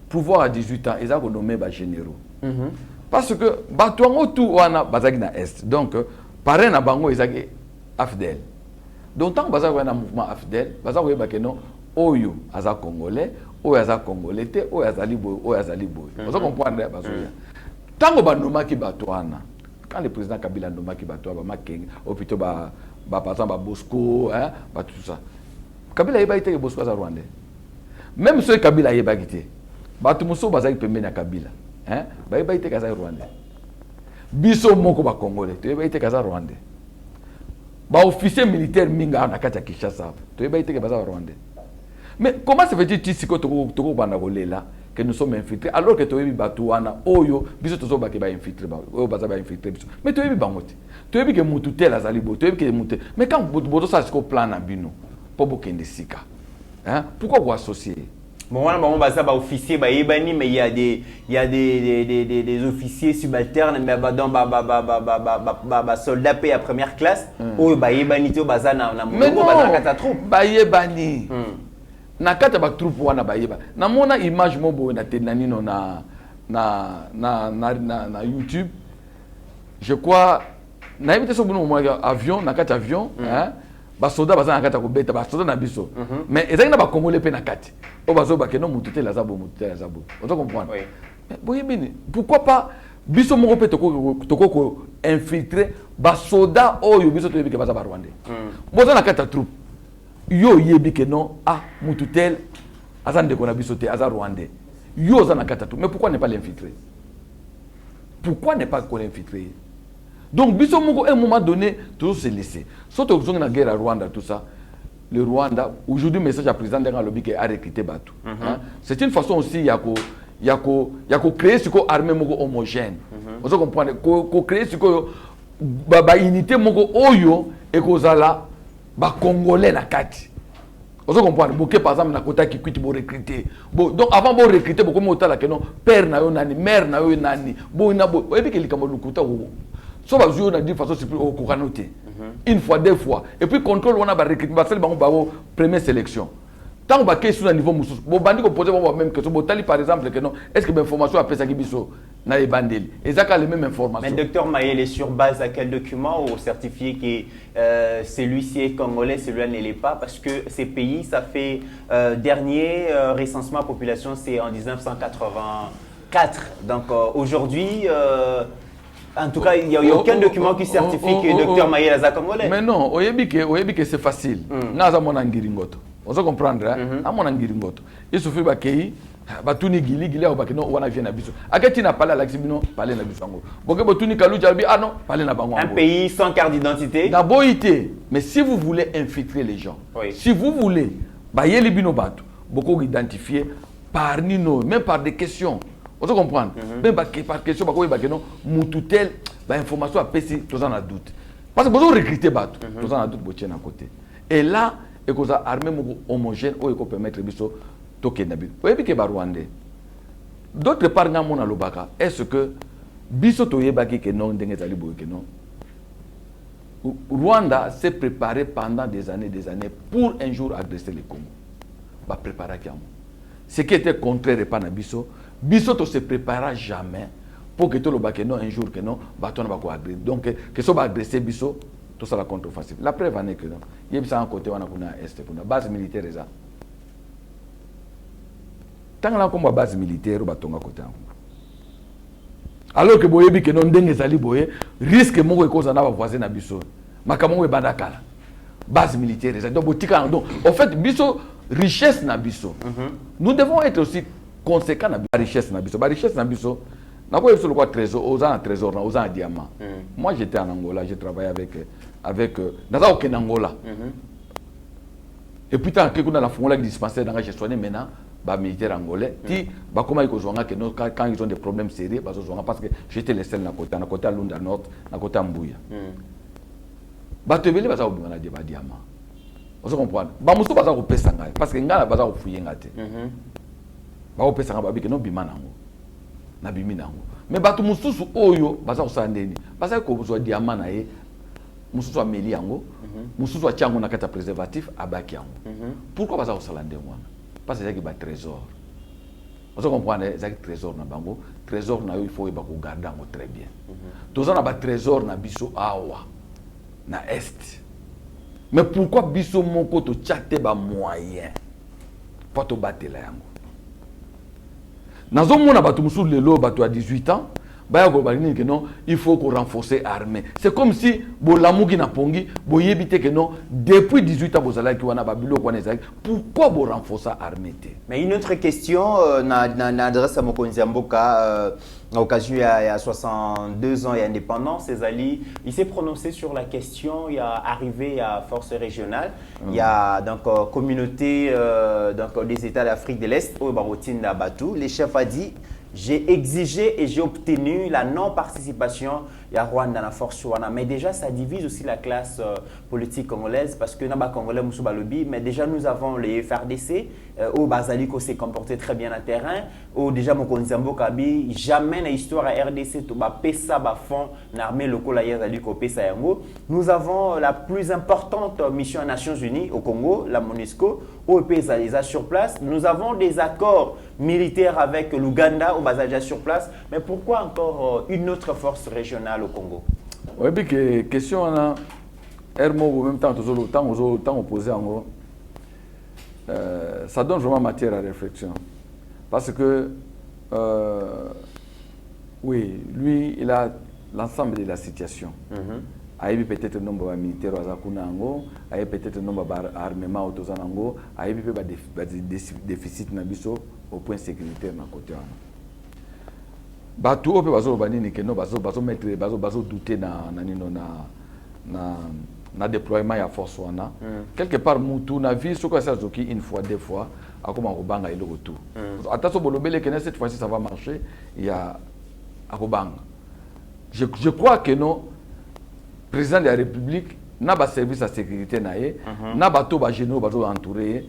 pouvoir à 18 ans ils ont nommé ba généraux parce que batuango tout wana bazaki na est donc parrain na bango ezaki AFDEL donc tant bazaki na mouvement AFDEL bazaki ba ke non oyo aza congolais oyo aza congolais te oyo azali boy vous comprendre bazoya tango banomaki batuana quand le président Kabila nomaki batuana ba makenga opito ba par exemple Bosco hein ba tout ça Kabila yeba ite Bosco za Rwanda même ceux Kabila yeba kité batu muso bazaki pembeni ya Kabila hein ba yeba ite kaza Rwanda biso moko ba congolais to yeba ite kaza Rwanda ba officier militaire minga na kati ya Kinshasa to yeba ite kaza Rwanda mais comment se fait-il siko toko banda kolela que nous sommes infiltrés alors que to yebi batu wana oyo biso tozo ba ke ba infiltré ba oyo baza ba infiltré biso mais to yebi bangote to yebi ke mutu tel azali bo to yebi ke mutu mais quand boto ça siko plan na bino pour bokende sika hein pourquoi vous associer bon on va ça ba officier ba yebani mais il y a des officiers subalternes mais ba soldats payés à première classe oyo ba yebani to baza na mongo baza kata troupe ba yebani na kata ba troupe wana ba yeba na mona image mobo na tenanino na YouTube je crois na évité so bono avion na kata avion hein ba soda baza na kata ko beta ba soda na biso mais ezali na ba congolais pe na kati o bazo ba ke no mututé la zabo on doit comprendre mais boye bini pourquoi pas biso moko pe toko ko infiltrer ba soda oyo biso to yebike baza ba Rwanda boza na kata troupe yo yebi ke non ah mututel azande ko na biso te aza Rwanda yo za na kata troupe mais pourquoi ne pas l'infiltrer pourquoi ne pas l'infiltrer donc biso moko à un moment donné tout se laisser surtout que la guerre à Rwanda tout ça le Rwanda aujourd'hui message à président de lobby qui a recruté Batu c'est une façon aussi yako créer ce ko armée moko homogène vous comprenez ko créer ce ko ba unité moko oyo et ko zala ba congolais na kati vous comprenez boké par exemple na kota qui quitte bo recruter bon donc avant bo recruter beaucoup motala que non père na yo nani mère na yo nani bo na bo et puis que likamo lukuta so ba jouer na de façon super au kokanoté une fois deux fois et puis contrôle on a ba recrutement ba sel ba première sélection tant ba question à niveau mususu bo bandi ko poser bon même question bo tali par exemple que non est-ce que l'information après ça qui biso na e bandeli et ça a les mêmes informations mais docteur Mayele sur base à quel document ou certifié que celui-ci est congolais celui-là ne l'est pas parce que ces pays ça fait dernier recensement population c'est en 1984 donc aujourd'hui en tout cas, il n'y a aucun document qui certifie que le docteur Mayele est congolais. Mais non, oyebi que c'est facile. Naza mona ngiringoto. On se comprendre hein? A mona ngiringoto. Il suffit ba kei batuni gili au bakino wana vient na biso. Akati na pala laxibino parler na biso ngo. Boke botuni kalu jalbi ah non, parler na bango. Un pays sans carte d'identité. Na boité. Mais si vous voulez infiltrer les gens, si vous voulez ba yeli bino batu, beaucoup identifier par nino, même par des questions. Vous comprenez? Même par question, parce que non, mututel, information à PC, tous en a doute. Parce que vous recrutez Batu, tous en a doute, vous à côté. Et là, et que vous avez armé homogène, ou vous permettre de token nabi. Vous voyez que Rwandais. D'autre part, dans mon alobaka, est-ce que biso toyebaki que non, d'engezali boye que non? Rwanda s'est préparé pendant des années pour un jour agresser le Congo. Bah préparer qui ce qui était contraire pas na biso. Biso to se prépara jamais pour que tout le bac non un jour que non baton va quoi agresser donc que ça va agresser biso tout ça la contre-offensive la preuve en est que non il y a un côté on a kuna est kuna base militaire ça tant là comme base militaire batonga côté alors que boyebi que non ndenge zali boye risque moko e cause na ba voisin na biso makamoko e bandakala base militaire ça donc botika donc en fait biso richesse na biso nous devons être aussi conséquent na richesse na biso. Ba richesse na biso na ko yebso le quoi trésor aux en trésor na aux en diamant. Moi j'étais en Angola, j'ai travaillé avec dans aucun Angola. Et puis tant que nous avons fait la dispensaire dans les soignés maintenant, les militaires angolais, comment ils ont quand ils ont des problèmes sérieux, parce que j'étais les seuls à côté à Lunda Nord, à côté à Mbouya. Batebele baza obimana de diamant. Vous comprenez? Ba muso baza ko pesa ngai parce que ngala baza ko fuye ngate. Ba ko pesa ngaba bike no bimana ngo. Na bimina ngo. Mais batu mususu oyo baza ko sandeni. Baza ko buzwa diamant na ye. Mususu ameli yango. Mususu achango na kata préservatif abaki yango. Pourquoi baza ko salande mwana? Parce que c'est ba trésor. Vous comprenez? C'est trésor na bango. Trésor na yo il faut ba ko garder ngo très bien. Toza na ba trésor na biso awa. Na est. Mais pourquoi biso moko to tchate ba moyen pour to battre la yango? Nazo mona batu musu lelo batu à 18 ans, ba ko balini que non, il faut qu'on renforcer l'armée. C'est comme si bolamuki na pongi, boyebite que non, depuis 18 ans bozala ki wana babilo kwa nezaki, pourquoi bo renforcer l'armée? Mais une autre question na adresse à Mokonzi Mboka à l'occasion il y a 62 ans et indépendance, Ezali, il s'est prononcé sur la question, il a arrivé à force régionale, il y a donc communauté donc des États d'Afrique de l'Est au Barotine d'Abatou, le chef a dit j'ai exigé et j'ai obtenu la non-participation à Rwanda dans la force Rwanda. Mais déjà, ça divise aussi la classe politique congolaise parce que Naba Congolais Moussouba Lobby, mais déjà nous avons les FRDC, où Bazaliko s'est comporté très bien à terrain, où déjà Mokonzambo Kabi, jamais dans l'histoire à RDC, tout ba pesa ba fond l'armée locale à Zaliko pesa yango. Nous avons la plus importante mission aux Nations Unies au Congo, la MONUSCO, où pesa les a sur place. Nous avons des accords militaires avec l'Ouganda, au Bazaja sur place. Mais pourquoi encore une autre force régionale au Congo? Oui, puis que question là, en même temps, temps opposé en gros, ça donne vraiment matière à réflexion. Parce que, oui, lui, il a l'ensemble de la situation. Il y a peut-être un nombre de militaires il y a peut-être un nombre d'armements il y a des déficits au point sécuritaire dans le côté. Batu ope bazo banini que no bazo mettre bazo douter na déploiement ya force wana quelque part mutu na vie soko ça zoki une fois deux fois akoma kobanga ile retour attention bolobele que cette fois-ci ça va marcher il y a akobanga je crois que non président de la République n'a pas service à sécurité naé n'a pas tout ba généraux bazo entouré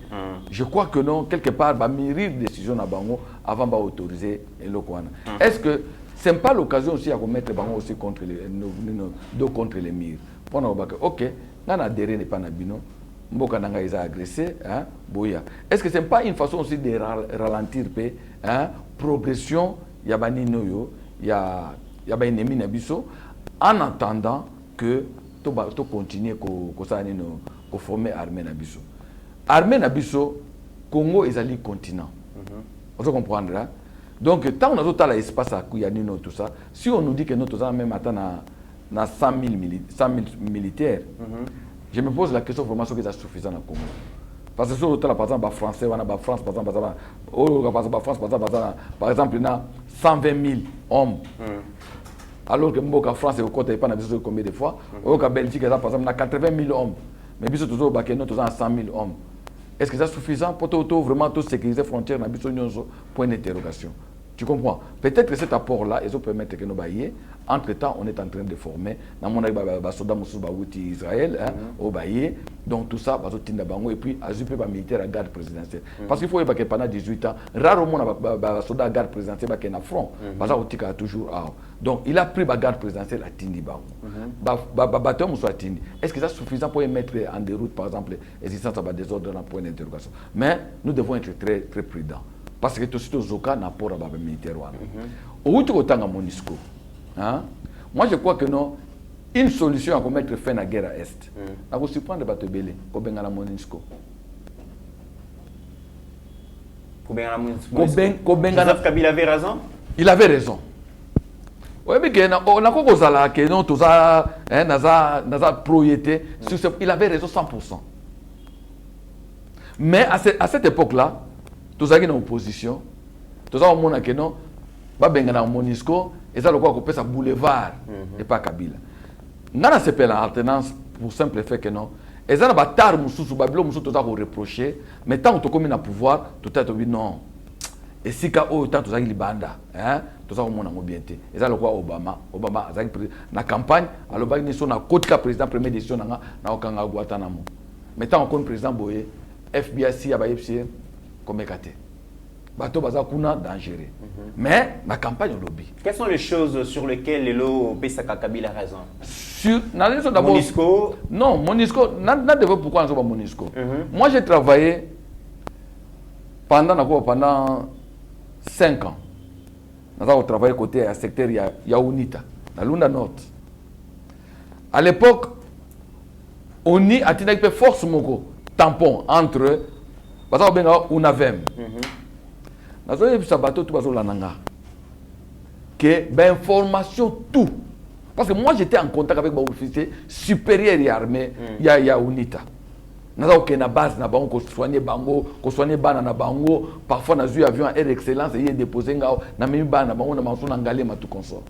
je crois que non quelque part ba mûrir décision na bango avant ba autoriser elokwana est-ce que c'est pas l'occasion aussi à remettre bango aussi contre les murs pendant que OK nana adhéré n'est pas na bino mboka nanga ils a agressé hein boya est-ce que c'est pas une façon aussi de ralentir pe hein progression ya banino yo ya ba ennemi na biso en attendant que to continuer ko ça nino ko former armée na biso armée na biso Congo ezali continent vous comprenez là donc tant on a tout l'espace à Kouyanino tout ça si on nous dit que nous tous même attend na 100 000 militaires je me pose la question vraiment ce que c'est suffisant au Congo parce que sur le par exemple français on a France par exemple par exemple na 120 000 hommes alors que Mboka France et au côté pas na biso combien de fois au Belgique par exemple na 80 000 hommes mais biso toujours ba que nous tous 100 000 hommes. Est-ce que c'est suffisant pour vraiment tout sécuriser les frontières dans le point d'interrogation? Tu comprends? Peut-être que cet apport-là, ils ont permettre que nous bailler. Entre-temps, on est en train de former. Dans mon soldats Israël, au bailler. Donc tout ça, et puis, ajouter les militaires à la garde présidentielle. Parce qu'il faut que pendant 18 ans, rarement les soldats à la garde présidentielle qui sont front. Parce qu'il a toujours. Donc il a pris la garde présidentielle à Tindi. Est-ce que c'est suffisant pour mettre en déroute, par exemple, l'existence de désordre dans le point d'interrogation? Mais nous devons être très, très prudents. Parce que tout ce Zoka n'a pas de militaire. Au bout de MONUSCO, moi je crois que non, une solution à mettre fin à la guerre à l'Est. On va surprendre de Batebele, au Bengala MONUSCO. Joseph Kabila avait raison? Il avait raison. Oui, mais on a que non, tout ça, n'a projeté sur ce. Il avait raison 100%. Mais à cette époque-là, tout ça qui est en opposition, tout ça on a que non, va Bengala MONUSCO, et ça le quoi qu'on peut ça boulevard et pas Kabila. Dans la CPL alternance pour simple fait que non, Et ça, ba tar mususu ba bilo mususu toza ko reprocher, mais tant que tu as pouvoir, tout à dit non. Et si ka o tant toza libanda, hein, toza ko mona mobienté. Et ça le quoi Obama azaki na campagne, alors ba ni sona côté président première décision na okanga Guantanamo. Mais tant qu'on président boye, FBI ya ba FCR comme écarté. Bato baza kuna dangereux. Mais la campagne au lobby. Quelles sont les choses sur lesquelles Lelo Pesaka Kabila a raison? Sur d'abord Monisco. Non, Monisco, n'a pourquoi on Monisco. Moi j'ai travaillé pendant 5 ans. J'ai travaillé côté à secteur Yaounita, dans Lunda Nord. À l'époque, on y a une force moko tampon entre Unavem. Que information tout. Parce que moi j'étais en contact avec mon officier supérieur et armé, ya UNITA. Naza na base na bango ko soigner bango, ko soigner bana na bango, parfois na zu avion Air Excellence et déposer ngao na mimi bana bango na manso na ngale ma tout consort.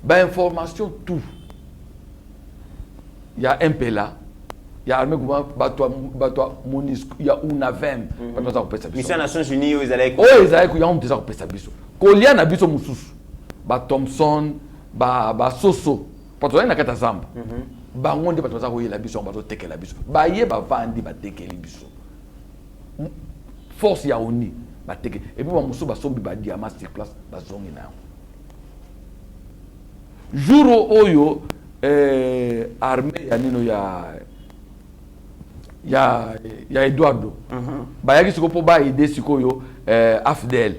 Ba information tout. Il y a un pela, il y a armée batwa Monisco, il y a Unavem, batwa za kopesa biso. Mission Nations Unies ils allaient ils allaient ko ya on déjà kopesa biso. Ko lia na biso mususu. Ba Thompson, ba Soso, patwa na kata zamba. Bango nde batwa za ko yela biso bazo tekela biso. Ba ye ba vandi ba tekeli biso. Force ya oni ba teke et puis ba musu ba sombi ba diamant sur place ba zongi na. Jour oyo armée ya nino ya Eduardo. Bayaki siko po ba ide siko yo Afdel.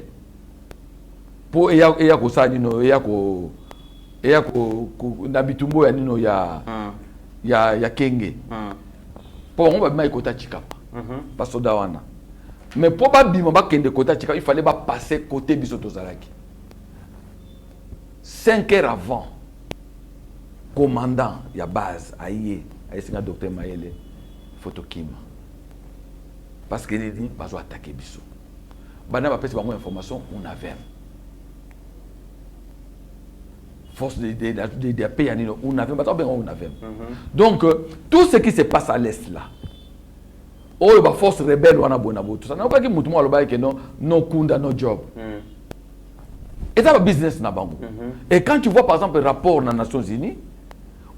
Po eya ko sa nino eya ko na bitumbo ya nino ya Kenge. Po on ba ma ikota Chikapa. Pas soda wana. Mais po ba bima ba kende kota Chikapa, il fallait ba passer côté biso tozalaki. 5 heures avant, commandant ya base aïe singa docteur Mayele photokima. Parce que il dit bazo attaquer biso. Bana ba pesi bango information on avait. Force de paix on avait on avait. Donc tout ce qui se passe à l'est là. Oh ba force rebelle wana bonabo tout ça. Na pas ki mutu mo aloba ke no kunda no job. Et ça va business na bango. Et quand tu vois par exemple le rapport dans les Nations Unies,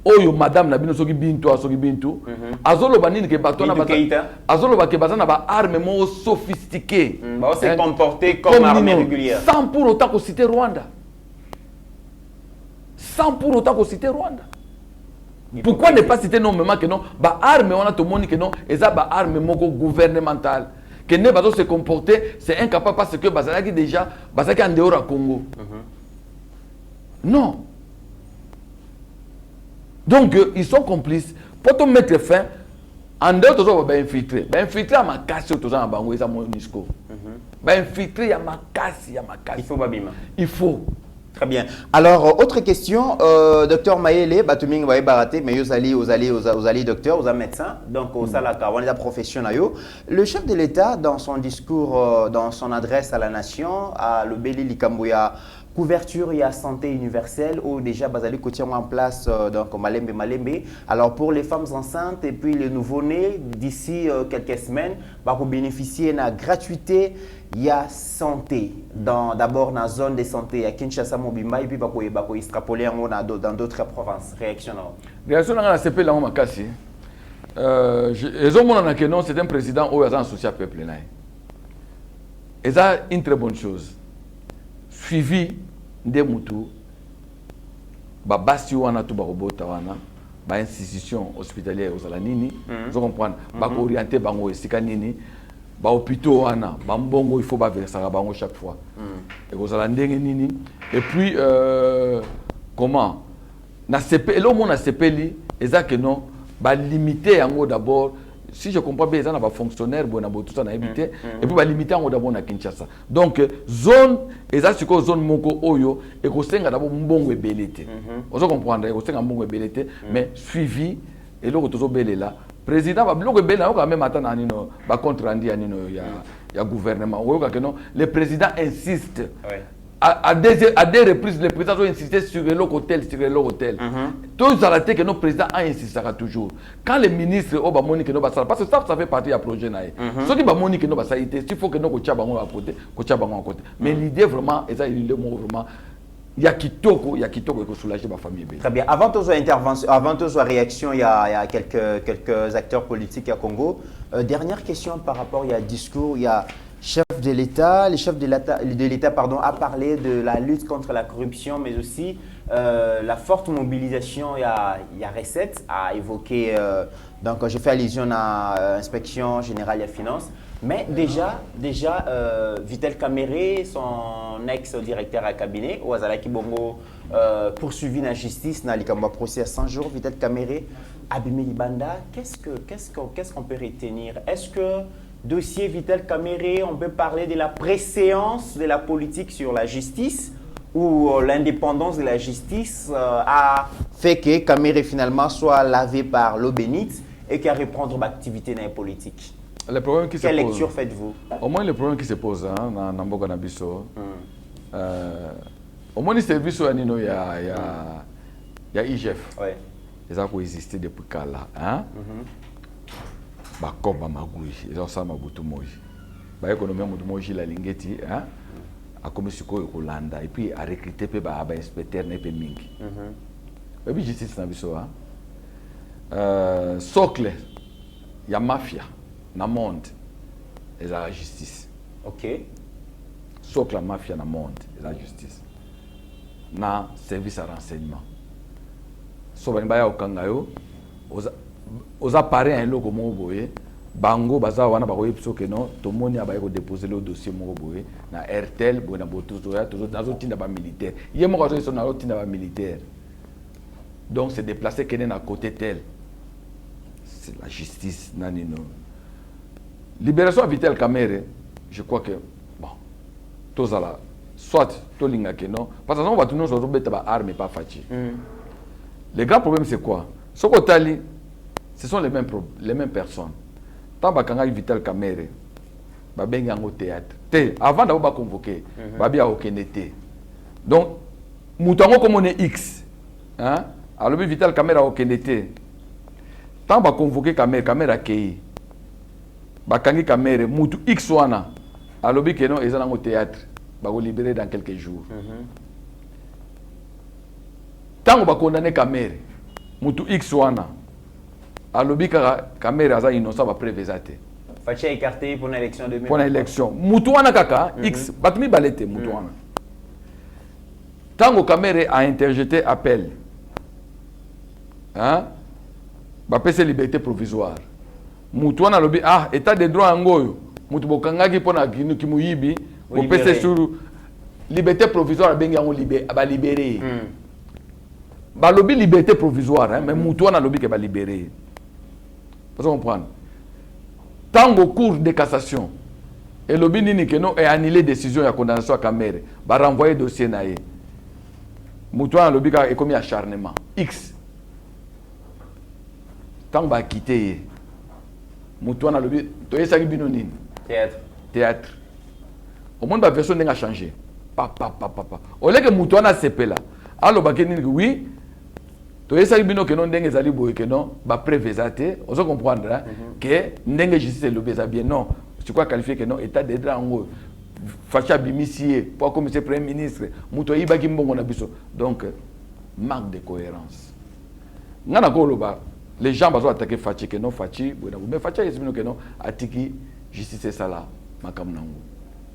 oyo madame na bino soki bintu azolo banini ke bato na azolo ba ke bazana ba arme mo sophistiqué. Ba se comporter comme armée régulière. Sans pour autant qu'on cite Rwanda. Sans pour autant qu'on cite Rwanda. Pourquoi ne pas citer nommément que non ba arme on a tout monde que non et ça ba arme moko gouvernementale. Que ne bazo se comporter, c'est incapable parce que Bazalaki déjà, Bazalaki en dehors à Congo. Non. Donc ils sont complices. Pour te mettre fin, en dehors de ça, on va infiltrer. Infiltrer à ma casse, tout ça, on va Monisco. Infiltrer à ma casse, Il faut Babima. Il faut. Très bien. Alors, autre question, docteur Mayele, Batuming va barater, mais vous allez docteur, vous allez médecin, donc au Salaka, on est la profession. Le chef de l'État, dans son discours, dans son adresse à la nation, à l'Obéli Likambouya, couverture et à santé universelle, où déjà Bazali Kotiam en place, donc Malembe. Alors, pour les femmes enceintes et puis les nouveau-nés, d'ici quelques semaines, vous bénéficier de la gratuité. Il y a santé d'abord dans la zone de santé à Kinshasa Mobimba et puis il va extrapoler dans d'autres provinces. Réaction à la CP là on m'a cassé. C'est un président qui est associé à peuple. Et ça une très bonne chose. Suivi des moutous, basi wana tu barobota wana, ba institution hospitalière aux alanini, vous comprenez, ba orienté bango esika nini. Ba hôpitaux wana bambongo il faut ba verser bango chaque fois et vous allez ndenge nini et puis comment na CP le monde na CPli exact non ba limiter yango d'abord si je comprends bien ça na ba fonctionnaire bona tout ça na éviter et puis ba limiter yango d'abord na Kinshasa donc zone exact ko zone moko oyo et ko senga d'abord mbongo ebelete vous comprendre ko senga mbongo ebelete mais suivi et le retour belela président va bloquer ben quand même attendre anino ba contre rendu anino ya gouvernement. Le président insiste à des reprises, le président a insisté sur l'autre hôtel, sur l'autre hôtel. Tous à la tête que nos présidents ont insisté toujours. Quand les ministres ont dit que nous parce que ça fait partie du projet. Ceux qui ont dit que nous il faut que nous coachions à côté, mais l'idée vraiment, et ça, l'idée vraiment, il y a Kitoko qui soulager ma famille. Très bien. Avant toute intervention, avant toute réaction, il y a quelques acteurs politiques à Congo. Dernière question par rapport, il y a discours, il y a chef de l'État, le chef de l'État a parlé de la lutte contre la corruption, mais aussi la forte mobilisation. Il y a Recette a évoqué, donc je fais allusion à l'inspection générale des finances. Mais déjà Vital Kamerhe, son ex-directeur à cabinet, Ouazalaki Bongo, poursuivi dans la justice, dans le procès à 100 jours, Vital Kamerhe, Abimé Libanda, qu'est-ce qu'on peut retenir? Est-ce que dossier Vital Kamerhe, on peut parler de la préséance de la politique sur la justice ou l'indépendance de la justice a fait que Kamerhe finalement soit lavé par l'eau bénite et qu'à reprendre l'activité dans la politique? Quelle lecture faites-vous? Au moins, le problème qui se pose dans Mboka Nabiso, au moins, le service il y a IGF. Ouais. Ils ont existé depuis Kala. Bakoba Magui, ils ont ça Mabutumoji. L'économie Mabutumoji, la Lingeti, a commis ce qu'on Hollanda et puis a recruté un inspecteur Nepe Mingi. Et puis, justice Nabiso, socle, il y a mafia. Dans le monde, il y a la justice. Ok. Sauf que la mafia dans le monde, il y a la justice. Dans le service à renseignement. Sauf que il y a Kangayo, aux appareils, un logo moboye, bango baza wana ba koyepso ke non, to moni aba ko déposer le dossier moboye na RTL, bona boto toujours dans tinda ba militaire. Yé mo ko so na tinda ba militaire. Donc c'est déplacé kenen à côté tel. C'est la justice nanino. Libération à Vital Kamerhe, je crois que, bon, tous à la, soit, tout l'inga que non, parce que on va tout nous retrouver par armes et pas fachi. Le grand problème c'est quoi? Ce qu'Otali, ce sont les mêmes personnes. Tant que Vital Kamerhe, il y a un théâtre. Avant d'avoir convoqué, il y a aucun été. Donc, Moutango comme on est X, alors Vital Kamerhe a aucun été. Tant que convoqué Kamerhe a créé. Bakangi Kamerhe, Moutou X wana, alobi que non, ils sont au théâtre, ils vont libérer dans quelques jours. Tant qu'on va condamner Kamerhe, Moutou X wana, alobi que Kamerhe est innocent, va prévésate. Fachi écarté pour l'élection 2020. Pour l'élection. Moutou wana kaka, X, batmi balete, Moutou wana. Tant que Kamerhe a interjeté appel, va passer liberté provisoire. Moutouna lobi état de droit ngoyo mutu bokangaki pona kimuyibi opese sur liberté provisoire bengi yango libérer ba lobi liberté provisoire mais Moutouna lobi ke ba libérer. Vous comprenez? Tango cour de cassation et lobi nini que non est annulé décision ya condamnation à Kamerhe ba renvoyer dossier naé. Moutouna lobi ka est commis acharnement X. Tango ba quitter Moutouna lobi to yesaki bino nini théâtre au monde ba version n'a changé papa au lieu que Moutouna sepela allo ba kenini oui to yesaki bino que non ndenge zali boye que non ba prévésate on se comprendre que ndenge justice lobi ça bien non tu crois qualifier que non état de droit ngo facha bimissier pour comme c'est premier ministre Moutouna ibaki mbongo na biso donc manque de cohérence ngana ko loba. Les gens vont attaquer Fachi, que non Fachi, mais Fachi est que non, Atiki, justice c'est ça là, Makamnango.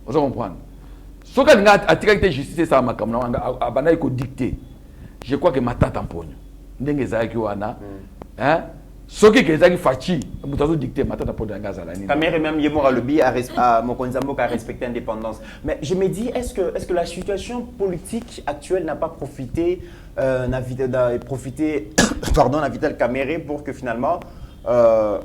Vous comprenez? Ce qu'on a attaqué justice c'est ça, Makamnango, Abana est dicté. Je crois que Mata tamponne. N'engé Zaki wana, ce qui est Zaki Fachi, vous dicté Mata tamponne dans Gazalani. Kamerhe même Yemora Lobi à Mokonzambo qui a respecté l'indépendance. Mais je me dis, est-ce que la situation politique actuelle n'a pas profité la Vital Kamerhe pour que finalement,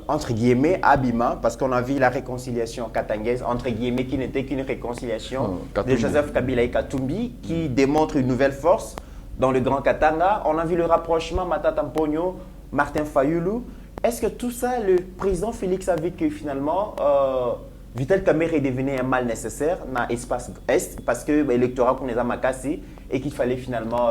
entre guillemets, Abima, parce qu'on a vu la réconciliation katangaise, entre guillemets, qui n'était qu'une réconciliation de Joseph Kabila et Katumbi, qui démontre une nouvelle force dans le Grand Katanga. On a vu le rapprochement Matata Mponyo, Martin Fayulu. Est-ce que tout ça, le président Félix a vu que finalement, Vital Kamerhe est devenu un mal nécessaire dans l'espace Est parce que l'électorat qu'on les a makassi et qu'il fallait finalement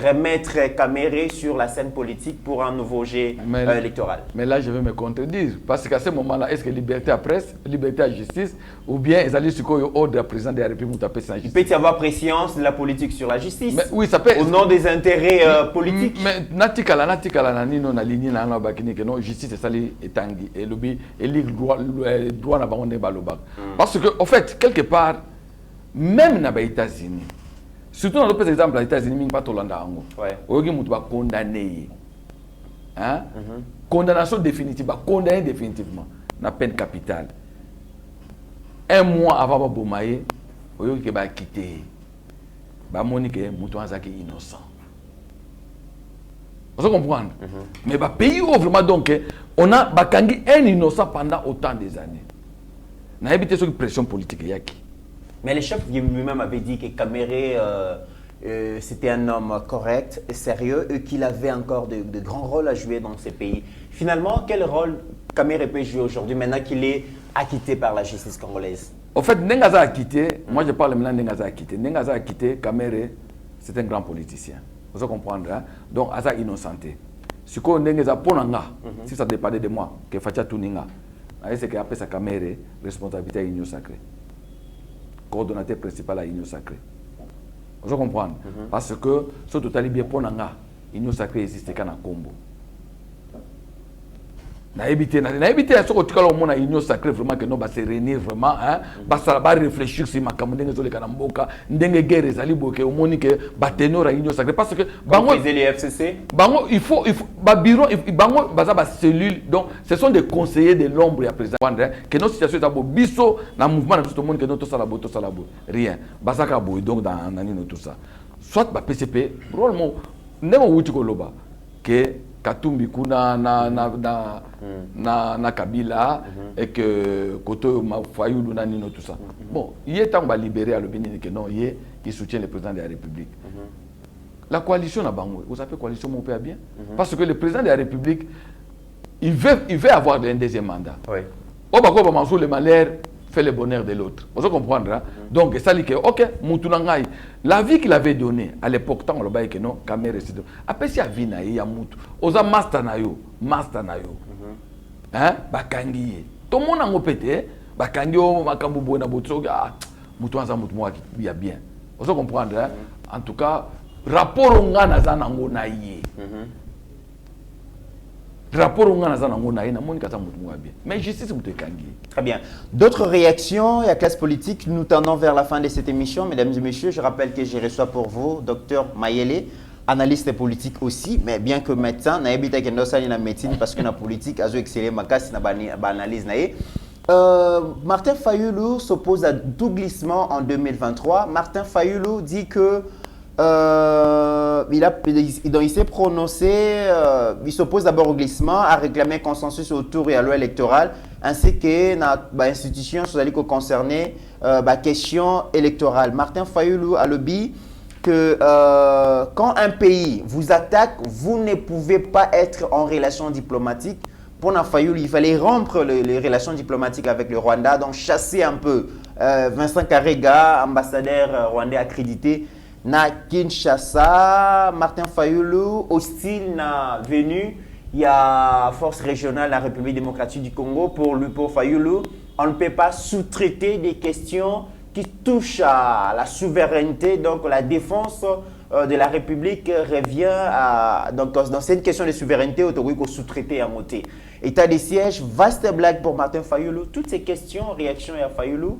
remettre Kamerhe sur la scène politique pour un nouveau jet électoral. Mais là, je vais me contredire. Parce qu'à ce moment-là, est-ce que liberté à presse, liberté à justice, ou bien ils allaient sur le ordre du président de la République taper sans justice? Il peut y avoir pression de la politique sur la justice. Mais, oui, ça peut. Au nom des intérêts politiques. Mais natikala nani non aligné na na bakini que non justice c'est ça les etangi et lobby et le droit na bango ne baloba. Parce que en fait quelque part même na ba États-Unis surtout dans le exemple les États-Unis mingi pas tolanda ango. Ouais. Oyoki mutu ba condamné. Hein? Condamnation définitive, ba condamné définitivement na peine capitale. Un mois avant ba bomaye oyoki ba quitter. Ba monique mutu azaki innocent. Vous comprenez? Mais le pays où vraiment donc on a bakangi un innocent pendant autant des années. On a évité cette pression politique. Mais le chef lui-même avait dit que Kamerhe c'était un homme correct et sérieux et qu'il avait encore de grands rôles à jouer dans ces pays. Finalement, quel rôle Kamerhe peut jouer aujourd'hui maintenant qu'il est acquitté par la justice congolaise? En fait, Nengaza acquitté, moi je parle maintenant de Nengaza acquitté. Nengaza acquitté, Kamerhe, c'est un grand politicien. Vous comprenez, hein? Donc, Aza innocenté. Si on si ça dépendait de moi, que Fatia Tuninga, c'est qu'après sa caméra, responsabilité à l'Union sacrée. Coordonnateur principal à l'Union sacrée. Vous comprenez? Parce que, ce total bien pour l'Union sacrée existe qu'à Combo. Na évité à ce que on a union sacrée vraiment que nous va se réunir vraiment hein ça va réfléchir sur ma campagne sur les kanamboka ndenge guerre ezali boke au monique ba tenor à union sacrée parce que bango les FCC bango il faut ba bureau bango baza ba cellule donc ce sont des conseillers de l'ombre ya président que nos situation est biso na mouvement tout le monde que nous tout ça la rien basaka boy donc dans nani tout ça soit ba PCP probablement ndemo wuti ko loba que Katumbi kuna na Kabila et que Koto Fayulu na nino tout ça. Bon, il est temps de libérer à l'opinion que non, il soutient le président de la République. La coalition na bango, vous savez coalition mon père bien parce que le président de la République il veut avoir un deuxième mandat. Oui. Au bako ba le malheur fait le bonheur de l'autre. Vous comprenez hein? Donc ça dit que OK, mutunangai la vie qu'il avait donnée à l'époque tant le bail que non Kamerhe c'est après si a vie na ya mutu oza master na yo hein bakangi tout le monde a ngopete bakangi o makambu bona botso mutu anza mutu moi qui bien. Vous comprenez hein? En tout cas rapport ngana za nango na ye rapport mais justice très bien. D'autres réactions et la classe politique, nous tendons vers la fin de cette émission. Mesdames et messieurs, je rappelle que je reçois pour vous Dr Mayele, analyste politique aussi, mais bien que médecin, na habité que nous sommes en médecine parce que la politique a excellé ma casse na analyse Martin Fayulu s'oppose à tout glissement en 2023. Martin Fayulu dit que il s'est prononcé, il s'oppose d'abord au glissement, à réclamer un consensus autour de la loi électorale, ainsi que l'institution concernée la question électorale. Martin Fayulu a le dit que quand un pays vous attaque, vous ne pouvez pas être en relation diplomatique. Pour Fayulu, il fallait rompre les relations diplomatiques avec le Rwanda, donc chasser un peu Vincent Karega, ambassadeur rwandais accrédité. Na Kinshasa, Martin Fayulu, hostile na venu, il y a force régionale de la République démocratique du Congo pour Fayulu. On ne peut pas sous-traiter des questions qui touchent à la souveraineté, donc la défense de la République revient à... Donc dans cette question de souveraineté, il faut sous-traiter à monter. État de siège, vaste blague pour Martin Fayulu. Toutes ces questions, réactions à Fayulu,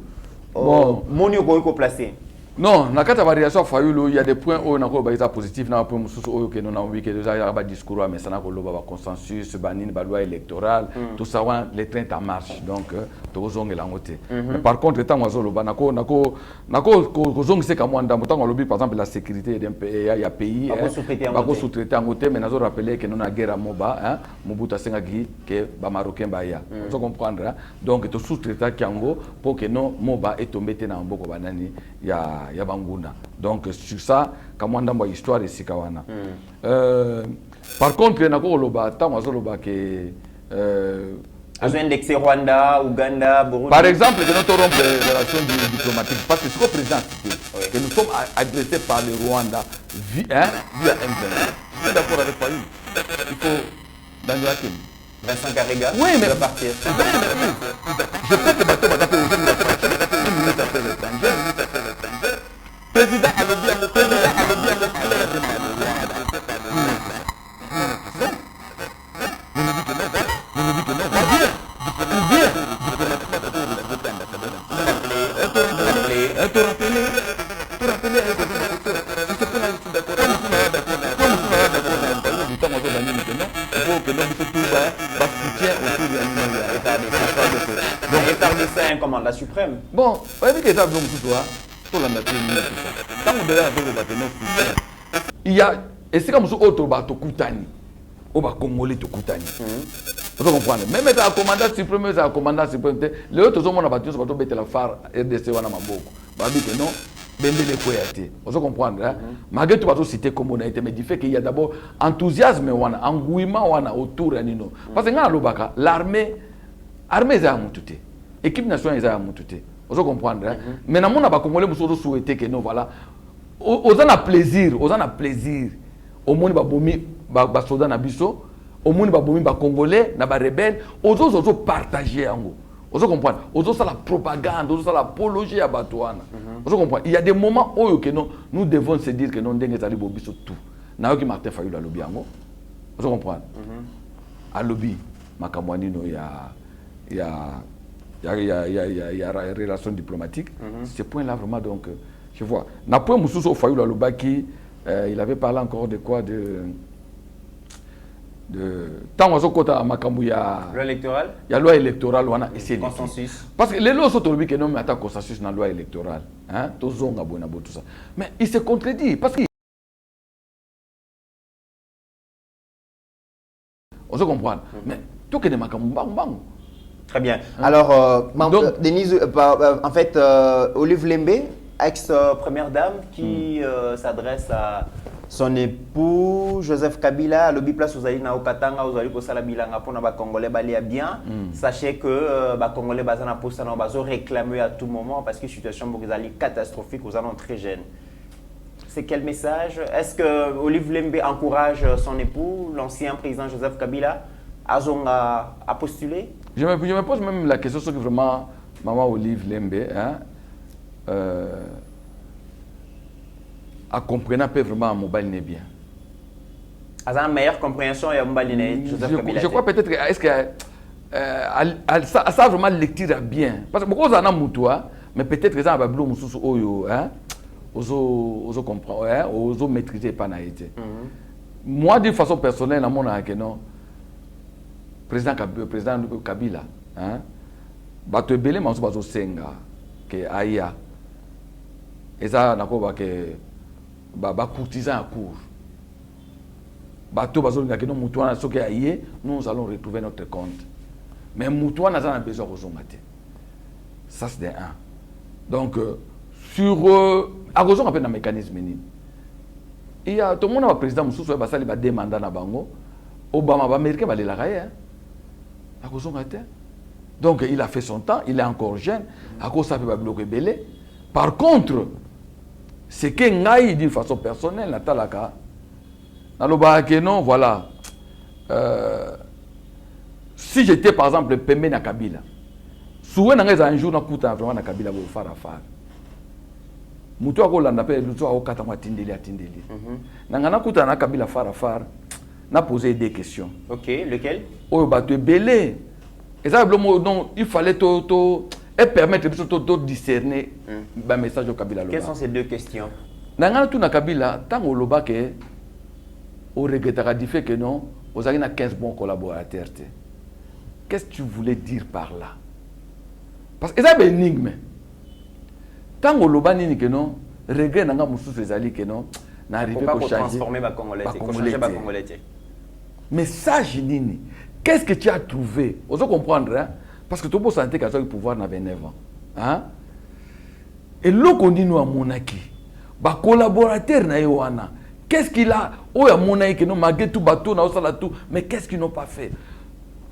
Monio Goïko placé. Non, dans la variation Fayulu, il y a des points où on a positif, dans point où on a envie que déjà un discours, mais ça n'a pas de consensus, la loi électorale, tout ça, les trains en marche. Donc, tout ça, mais par contre, tant que par exemple la sécurité d'un pays, sous-traité en côté, mais nous rappeler que nous avons guerre à Moba, Mobutu Sengaki, que les Marocains Baya. Vous comprenez? Donc, tout sous-traité Kiango pour que nous Moba est tombé dans Boko Banani. Ya banguna. Donc sur ça, comme on a histoire ici kawana. Par contre, nako loba tant azoloba que Vous indexé Rwanda, Ouganda, Burundi. Par exemple, que notre rompre les relations diplomatiques, parce que ce que le président a cité, que nous sommes agressés par le Rwanda via M23. Je suis d'accord avec Fayoul. Il faut dans le hakim. Vincent Carrega, oui, mais va partir. Je peux te battre, une minute après l'étranger. Président a le bien, Comment la suprême. Bon, vous voyez que ça veut dire tout la nature. Quand on devait il y a, et c'est comme ça, autre bateau Koutani, au bas Congolais de Koutani. Vous comprenez? Même le commandant suprême, le commandant suprême, les autres hommes ont battu ce bateau, la phare RDC ou Namaboko. Babi que non, Bembele Koyate. Vous comprenez? Malgré tout, bateau cité comme on a été, mais du fait qu'il y a d'abord enthousiasme, engouement autour de nous. Parce que dans l'armée, l'armée est à Moutouté. L'équipe nationale est à Moutouté. Vous comprenez? Mais dans le monde, les Congolais souhaité que nous, voilà. Aux gens a plaisir, au monde ba soldats na biso, au monde ba congolais na ba rebelles, aux autres partager en gros. Vous comprenez? Aux autres la propagande, aux autres l'apologie à Batouana. Vous comprenez? Il y a des moments où que nous devons se dire que nous devons aller au biso tout. Na yo ki Martin Fayulu à lobby en gros. Vous comprenez? À lobby makamwani no il y a relation diplomatique. Ce point là vraiment donc je vois. Napoléon Moussousso Fayulu Alobaki, il avait parlé encore de quoi de tant on côté à Makambu il y a loi électorale. Il y a loi électorale on a essayé consensus. Parce que les lois sont obligés que non mais attends consensus dans la loi électorale, hein, tout zonga bonabo tout ça. Mais il se contredit parce que on se comprend. Mais tout que des Makambu bang. Très bien. Alors donc, Denise en fait Olive Lembe, ex-première dame qui s'adresse à son époux Joseph Kabila à l'Obi Place Ozali na Okatanga Ozali ko sala bilanga pona ba Congolais balia bien. Sachez que ba Congolais bazana posta na bazo réclamer à tout moment parce que situation bokizali catastrophique aux allons très jeunes. C'est quel message? Est-ce que Olive Lembe encourage son époux, l'ancien président Joseph Kabila, à postuler? Je me pose même la question sur que vraiment maman Olive Lembe hein, à comprendre un peu vraiment mobile n'est bien. À une meilleure compréhension et mobile n'est Joseph Kabila. Je crois peut-être est-ce que ça a vraiment lecture bien parce que beaucoup en moutoua mais peut-être que ça a bleu mususu oyo hein ozo comprendre hein ozo maîtriser pas na été. Moi de façon personnelle à mon que non président Kabila hein bato ebele manso bazo senga que aya eza nako ba que ba courtisan à court bato bazo nga que non mutuana soki aye nous allons retrouver notre compte mais mutuana ça a besoin de rezongate ça c'est de un donc sur à raison un peu dans mécanisme ni il y a tout le monde va président mususu ba sali ba demanda na bango Obama ba américain ba le la hein à cause de donc il a fait son temps, il est encore jeune, à cause ça peut pas bloquer belé. Par contre, c'est que Ngaï d'une façon personnelle, Natalaka, non, voilà. Si j'étais par exemple Pembe na Kabila, souvent un jour na kuta vraiment na Kabila pour faire affaire. Mutu ako landa pe lutu ako kata matindeli atindeli. Nangana kuta na Kabila faire affaire. N'a posé des questions. Ok, lequel? Oh, bah, tu es belé. Et ça, non, il fallait et permettre de discerner le message au Kabila. Quelles sont ces deux questions? Dans tout na Kabila, tant au loba que au regrettera du fait que non, vous avez 15 bons collaborateurs. Qu'est-ce que tu voulais dire par là? Parce que c'est une énigme. Tant au loba ni que non, regret n'a pas moussou les que non, n'arrive pas à transformer ma Congolais. Message nini. Qu'est-ce que tu as trouvé? Vous comprendre hein? Parce que tu peux sentir qu'il y a le pouvoir dans 29 ans. Hein? Et l'autre qu'on dit nous à Monaki, bah collaborateur na yoana. Qu'est-ce qu'il a? Oh à Monaki que nous malgré tout bateau na osala tout, mais qu'est-ce qu'ils n'ont pas fait?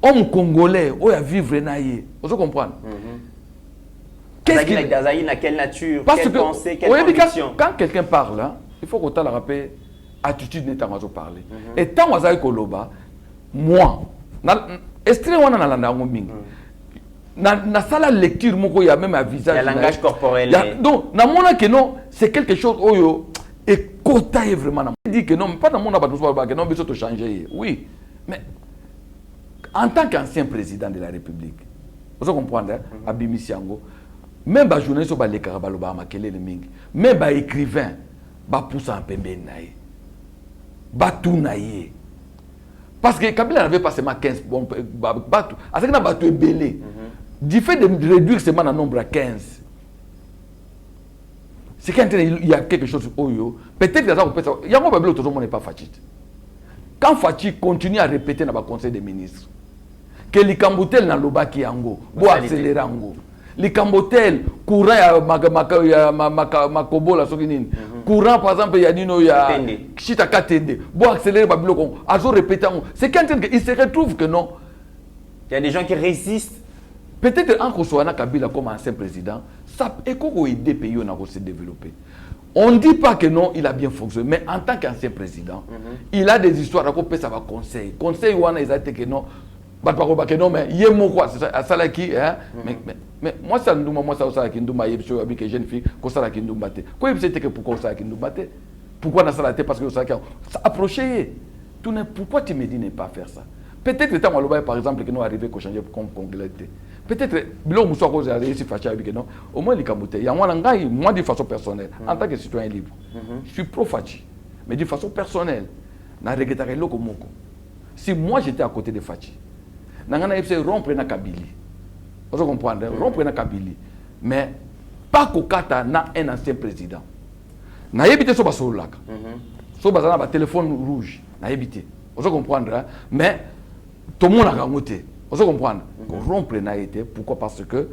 homme congolais, où il vivre naïe. Vous comprenez? Qu'est-ce qu'il a quelle nature, parce quelle que, pensée, quelle conviction? Quand quelqu'un parle, hein, il faut qu'on te le rappelle, attitude n'est pas parler. Et tant que vous koloba, moi, extrait on a la na sala lecture moko ya même à visage. Il y a langage corporel. Donc na mona que non, c'est quelque chose oyo et kota vraiment. Il dit que non, pas dans mon abattoir que non, besoin de changer. Oui, mais en tant qu'ancien président de la République, vous comprenez, Abimi Siango, même les journalistes sont les carabaloba makele le mingi, même les écrivains, ba poussa en pembe naïe, ba tout naïe. Parce que Kabila n'avait pas seulement 15 bon bateaux. À ce que bateau est belé. Du fait de réduire seulement le nombre à 15. C'est qu'il y a quelque chose oyo. Peut-être que il y a un problème tout le monde n'est pas fatigué. Quand Fatih continue à répéter dans le Conseil des ministres que les Cambotel dans l'Obaki Yango, pour accélérer Yango. Les Cambotel, courant à Makobo, la Sokinine, courant par exemple, il y a Nino, il y a Chitaka Tende, pour accélérer Babiloko, Azo répéter Yango. C'est qu'il se retrouve que non. Il y a des gens qui résistent. Peut-être en Kosoana Kabila comme ancien président, ça peut aider les pays à se développer. On ne dit pas que non, il a bien fonctionné, mais en tant qu'ancien président, il a des histoires à couper, ça va conseil. Conseil, il a été que non, mais il y a quoi, c'est ça qui, mais moi, ça nous moi ça qui nous m'a dit que jeune fille, que ça qui nous battait. Quoi, c'était que pourquoi ça qui nous battait? Pourquoi on a ça parce que ça approché. Pourquoi tu me dis ne pas faire ça? Peut-être que tant par exemple que nous arrivons à changer comme congolais. Peut-être bilo muso ko za réussi fâché avec non au moins les Cambotais. Il y a moi de façon personnelle en tant que citoyen libre. Je suis pro Fachi, mais de façon personnelle, na regretter loko moko. Si moi j'étais à côté de Fachi, nangana essayer rompre na Kabili. Vous comprenez? Rompre na Kabili. Mais pas kokata na un ancien président. Na éviter so basolaka. So bazana ba téléphone rouge, na éviter. Vous comprenez? Mais tout le monde a gagné. Vous comprenez? Rompre n'a été. Pourquoi? Parce que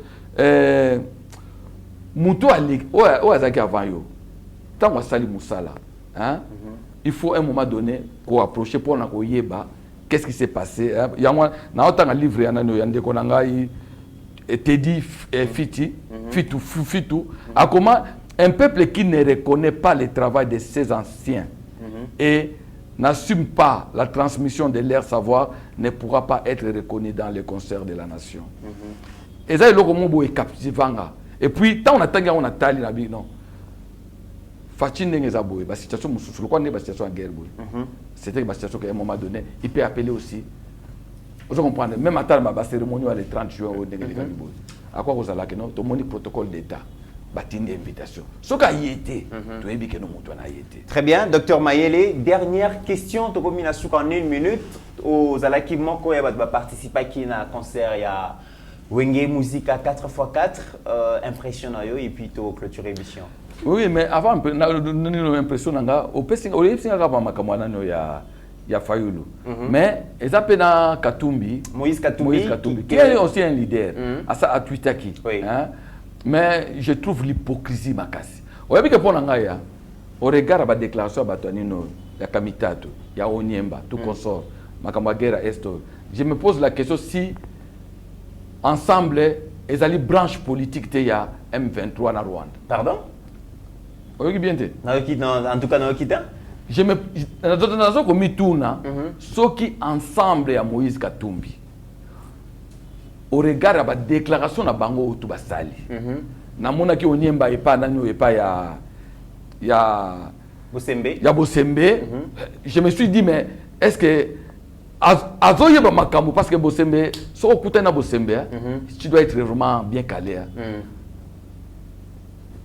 Moutou Ali, où est-ce avant yo? Tant qu'on sali Moussala, il faut à un moment donné qu'on approche pour qu'on yeba qu'est-ce qui s'est passé. Il y a un livre, il y a un déconanga, Teddy Fiti, Fitou, à comment un peuple qui ne reconnaît pas le travail de ses anciens et n'assume pas la transmission de leur savoir ne pourra pas être reconnu dans les concerts de la nation. Et ça, c'est captivant. Et puis, tant on attend qu'on a tali la vie, non. Fatin n'est pas beau. La situation, je crois, n'est pas situation en guerre. C'était une situation qu'à un moment donné, il peut appeler aussi. Vous comprenez? Même à la cérémonie, le 30 juin, à quoi vous allez que non? Tout le monde protocole d'État. Une invitation. Ce qui a été, très bien, docteur Mayele. Dernière question, tu as en 1 minute. Aux Alaki Moko, va participer à un concert, il y a Wenge Musica 4x4, impressionnant, et puis tu clôture l'émission. Oui, mais avant, l'impression, au PC, au lieu il y a Fayoulou. Mais ils appellent Katumbi. Moïse Katumbi, qui est aussi un leader, à Tuitaki. Mais je trouve l'hypocrisie makasi. Vous voyez que pour l'angaya, au regard de la déclaration de la Kamitato, il y a Onyemba, tout consort, Makamagera Esto. Je me pose la question si ensemble, ils allaient branche politique de ya M23 en Rwanda. Pardon? Vous voyez bien? En tout cas, dans le je me dis, ceux qui ensemble à Moïse Katumbi. Au regard de la déclaration de Bango ou Basali, namona ki Onyemba et pas nani et pas ya Bosembe, je me suis dit mais est-ce que azoye ba makambo parce que Bosembe so okuta na Bosembe tu dois être vraiment bien calé,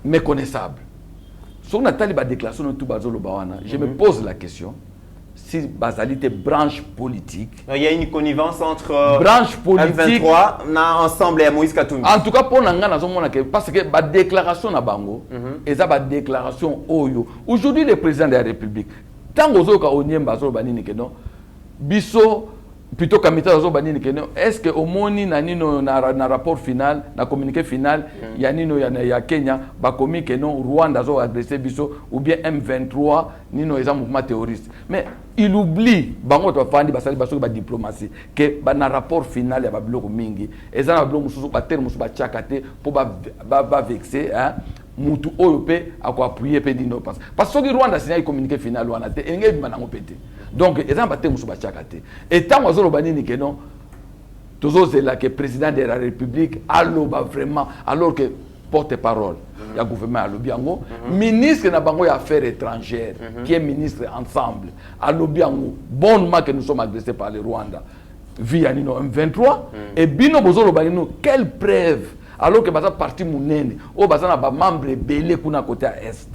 méconnaissable. Sur Nathalie ba déclaration de tout bazolo bawana, je me pose la question. Si Bazali était branche politique. Il y a une connivence entre branche politique M23 ensemble et Moïse Katumbi. En tout cas, pour parce que la déclaration à Bango, et ça la déclaration Oyo. Aujourd'hui, le président de la République, tant que Onyemba Banini que non, Bisso plutôt kamita zo banini que non est-ce que au moni na nino na rapport final na communiqué final ya nino ya Kenya ba komi que non Rwanda zo agressé biso ou bien M23 nino eza mouvement terroriste mais il oublie bango to fandi basali baso ba diplomatie que ba na rapport final ya ba biloko mingi eza na biloko mususu ba terme mususu ba chakate pour ba vexer hein mutu oyo pe ako appuyer pe dino parce que Rwanda sina communiqué final wana te engé banango pété donc eza ba terme mususu ba chakate et tant ozo banini que non toujours c'est là que président de la République aloba vraiment alors que porte-parole ya gouvernement alobiango ministre na bango ya affaires étrangères qui est ministre ensemble alobiango bonnement que nous sommes agressés par le Rwanda via nino M23 et bino bozolo banino quelle preuve alors que baza parti munene o baza na ba membre belé kuna côté à est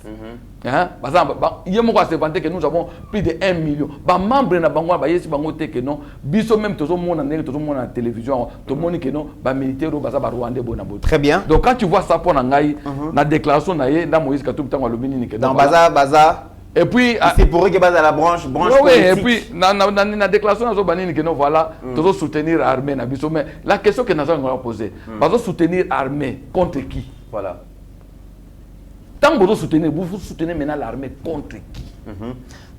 hein baza yemo ko se vanter que nous avons plus de 1 million ba membre na bango ba yesi bango te que non biso même tozo mona ndenge tozo mona na télévision to moni que non ba militaire baza ba rwandais bona bo très bien donc quand tu vois ça pour ngai na déclaration na ye na Moïse Katumbi tango lobini ni que dans baza et puis c'est pour que base à la branche oui, et puis na déclaration na zo banini que non voilà tozo soutenir armée na biso mais la question que nous avons posée bazo soutenir armée contre qui voilà tant que vous soutenez maintenant l'armée contre qui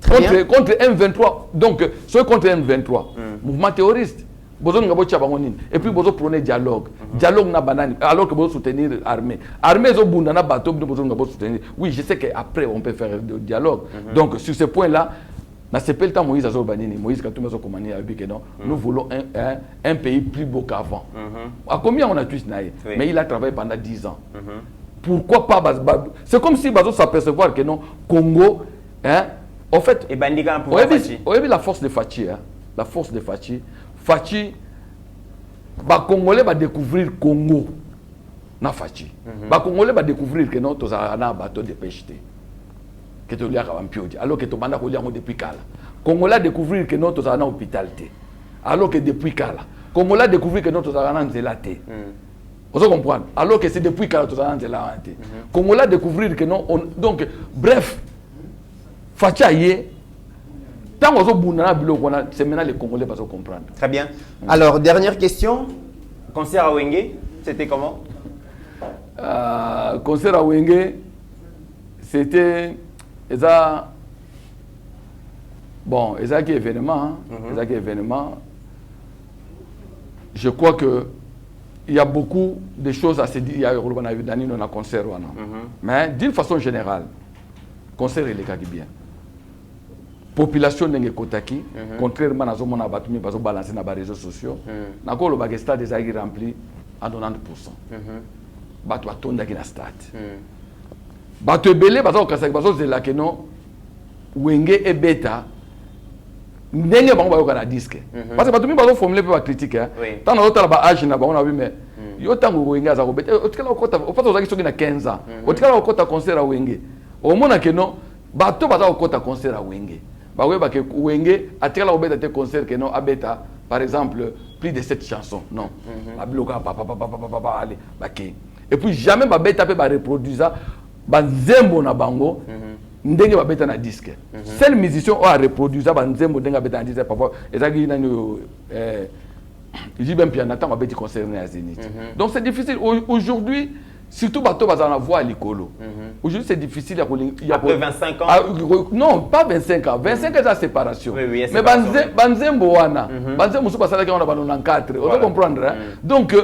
contre M23 donc soit contre M23 mouvement terroriste et puis vous prenez dialogue na banane alors que vous soutenir l'armée zo bunda na bateau vous soutenir oui je sais qu'après on peut faire le dialogue donc sur ce point là na sepel temps Moïse Azobanini Moïse Katumbi Azokomani a dit que non nous voulons un pays plus beau qu'avant à combien on a tué naïe mais il a travaillé pendant 10 ans pourquoi pas c'est comme si bazo s'apercevoir que non Congo hein en fait et bandiga pour la force de Fachi hein la force de Fachi ba Congolais va découvrir Congo na Fachi ba Congolais va découvrir que non tozala na bateau de pêche que to liaka bampiodi alors que to banda ko liango depuis kala Congolais découvrir que non tozala na hôpital alors que depuis kala Congolais découvrir que non tozala na nzela te vous comprenez alors que c'est depuis kala tozala na nzela te Congolais découvrir que non donc bref Fachi aye tant c'est maintenant les Congolais qui vont comprendre. Très bien. Alors, dernière question. Concert à Wenge, c'était comment concert à Wenge, c'était... Bon, c'est un événement. Je crois que il y a beaucoup de choses à se dire. Il y a un concert. Mais d'une façon générale, le concert est bien. Population n'est kotaki contrairement à ce qu'on a battu parce que balancer dans les réseaux sociaux na ko le stade des agues rempli à 90% batu atonda ki na stade batu belé bazo kasaki bazo zela que non Wenge et beta ndenge bango bayoka na disque parce que batu mi bazo formuler pe ba critique tant na otala ba âge na bango na oui mais yo tango Wenge aza ko beta otikala okota opata ozaki soki na 15 ans otikala okota concert à Wenge au mona que non bato baza okota concert à Wenge bah que Wenge a tiré la obéta concert que non abeta par exemple plus de 7 chansons non la bloca papa allez baké et puis jamais ba beta pe ba reproduire ça ba nzembo na bango ndenge ba beta na disque seul musicien a reproduire ça ba nzembo ndenge beta na disque papa ezaki na j'ai bien bien attend ba beti concert na Zénith donc c'est difficile aujourd'hui. Surtout bateau bazana la voix à l'écolo. Aujourd'hui c'est difficile après 25 ans. Non, pas 25 ans. 25 ans c'est la séparation. Oui, mais banzembo wana, banzembo musu basala on a 94. On doit comprendre hein? Donc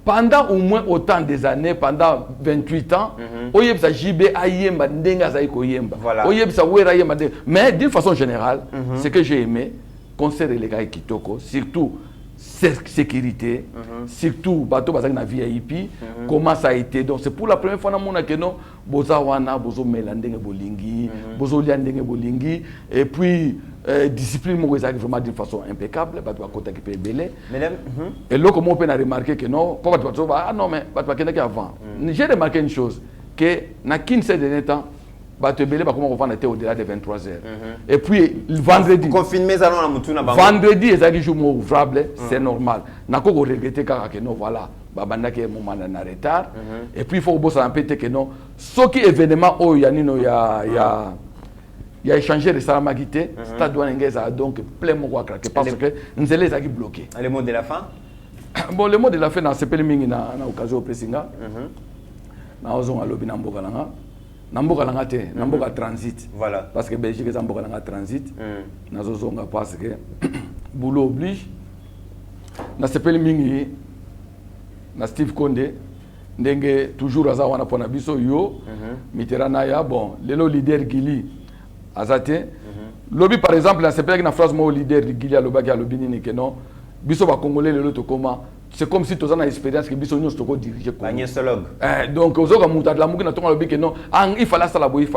pendant au moins autant des années, pendant 28 ans, oyebsa JB ayemba ndenga za iko yemba. Oyebsa wera yemba. Mais d'une façon générale, ce que j'ai aimé concert les gars kitoko, surtout sécurité, surtout bateau bazaki na VIP, comment ça a été. Donc c'est pour la première fois dans mon akeno boza wana bozo melandenge bolingi, bozo liandenge bolingi et puis discipline mo ezaki vraiment d'une façon impeccable, bateau ba kota ki pe belé. Et là comment on peut remarquer que non, pas bateau ah non mais bateau ba kenda avant. J'ai remarqué une chose que na 15 derniers temps bateau belé ba comment on va était au-delà de 23h. Et puis le vendredi confinement salon na mutuna bango. Vendredi ezaki jour ouvrable, c'est normal. Na ko regretter kaka que non voilà, babanda ke moment na retard et puis il faut bosser un peu que non. Ce qui événement oh ya nino ya il y a échangé de Salamagité, Stade Wanengez a donc plein mot à craquer parce que nous allons les bloqués. Le mot de la fin? Bon, le mot de la fin, c'est pas le mingi na occasion pressinga. Na ozon a lobi na mboka langa. Na mboka langa te, na mboka transit. Voilà. Parce que Belgique est en mboka langa transit. Na zozonga parce que boulot oblige. Na sepeli mingi na Steve Condé ndenge toujours aza wana pona biso yo Mitterrand ya bon lelo leader Gili azate lobby par exemple na sepeli na phrase mo leader Gili alobaki alobi nini que non biso ba congolais lelo to comment c'est comme si toza na expérience que biso nyos to ko diriger ko donc ozoka muta de la muki na tonga lobi que non il fallait ça la boy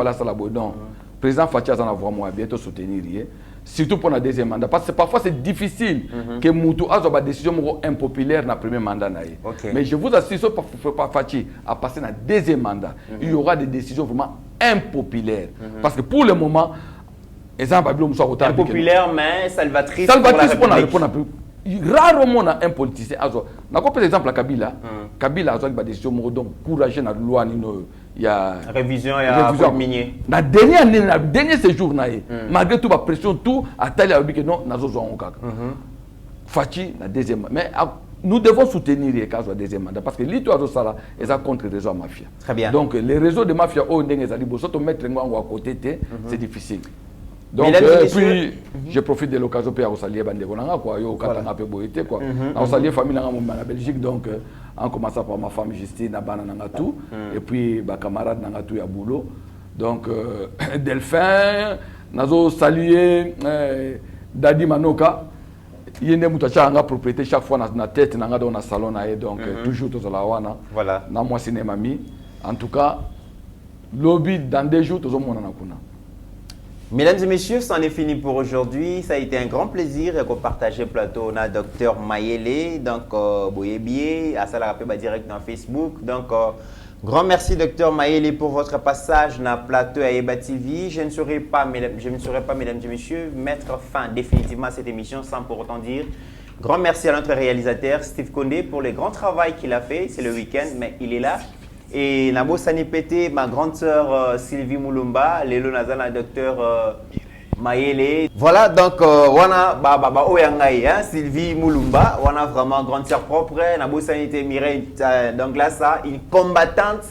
non président Fachi azana vraiment bien to soutenir surtout pour le deuxième mandat. Parce que parfois c'est difficile que Moutou ait une décision impopulaire dans le premier mandat. Mais je vous assure, que Fachi a passé dans le deuxième mandat, il y aura des décisions vraiment impopulaires. Parce que pour le moment, impopulaire, mais salvatrice pour la République. Rarement un politicien. Par exemple, Kabila a une décision courageuse dans la loi. Il y a révision, il y a minier. Dans le dernier séjour, malgré toute la pression, tout a tellement que non, nous avons Fachi, la deuxième. Mais nous devons soutenir les cas de deuxième mandat parce que l'histoire de ça est contre les réseaux de mafia. Très bien. Donc les réseaux de mafia, mettre à côté, c'est difficile. Donc, puis, je profite de l'occasion pour saluer Bandegona, quoi, yo, Katanga, Boité, quoi. On salue la famille en Belgique, donc, en commençant par ma femme Justine, Abana Nangatou, et puis, ma camarade Nangatou et Boulot. Donc, Delphin, nazo saluer Dadi Manoka, yende mutacha anga propriété chaque fois na tête nanga dans na salon na donc toujours tous la wana. Voilà. Na moi cinéma mi. En tout cas, lobby dans des jours tous au monde na kuna. Mesdames et messieurs, c'en est fini pour aujourd'hui. Ça a été un grand plaisir de partager le plateau na Dr Mayele, donc Boyebié, à ça la rappel direct dans Facebook. Donc grand merci Dr Mayele pour votre passage dans le plateau à Eba TV. Je ne saurais pas, mesdames et messieurs, mettre fin définitivement à cette émission sans pour autant dire grand merci à notre réalisateur Steve Condé pour le grand travail qu'il a fait. C'est le week-end, mais il est là. Et Nabo Sanipete, ma grande sœur Sylvie Moulumba, Lelo Nazana, docteur Mayele. Voilà, donc, on a Sylvie Moulumba, on a vraiment grande sœur propre, Nabo Sanité Mireille, donc là, ça, une combattante,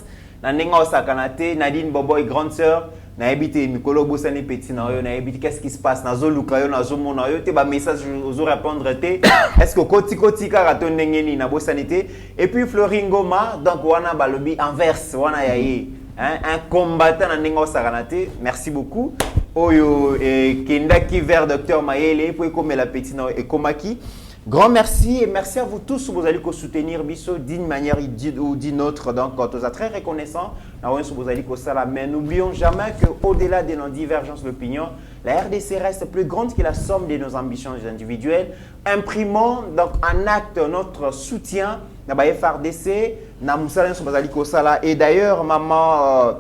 Nanenga Osakanate, Nadine Boboy, grande sœur. Na habité Mikolo Bosani Petit na yo na habité qu'est-ce qui se passe na zo luka yo na zo mona yo te ba message ozo répondre te est-ce que koti ka raton ndengeni na bosanité et puis Floringoma donc wana balobi inverse wana yaye un combattant na ndenga osakanate merci beaucoup oyo kendaki vers docteur Mayele pour comme la petite na et komaki. Grand merci et merci à vous tous vous allez soutenir Bisso d'une manière ou d'une autre. Donc, on est très reconnaissant. Mais n'oublions jamais qu'au-delà de nos divergences d'opinion, la RDC reste plus grande que la somme de nos ambitions individuelles. Imprimons donc en acte notre soutien à la FRDC, et d'ailleurs, maman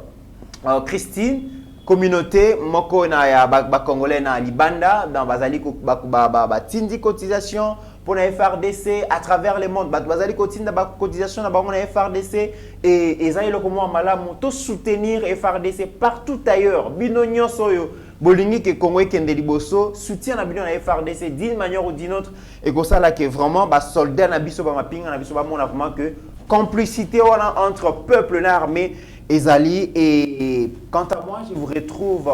Christine, communauté moko na ba congolais na libanda dans bazali ba tindi cotisation pour la FRDC à travers le monde bazali cotinda ba cotisation na bango na FRDC et ezali lokomo malamu to soutenir FRDC partout ailleurs bino nyonso yo bolingi ke Congo ekende liboso soutien na bino na FRDC d'une manière ou d'une autre et comme ça là que vraiment ba soldat na biso ba mapinga na biso ba mona vraiment que complicité entre peuple et armée Ezali et quant à moi, je vous retrouve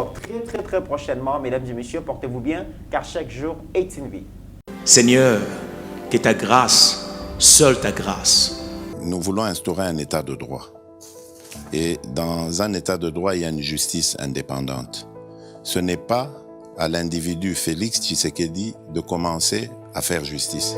très prochainement, mesdames et messieurs, portez-vous bien, car chaque jour est une vie. Seigneur, que ta grâce, seule ta grâce. Nous voulons instaurer un état de droit. Et dans un état de droit, il y a une justice indépendante. Ce n'est pas à l'individu Félix Tshisekedi de commencer à faire justice.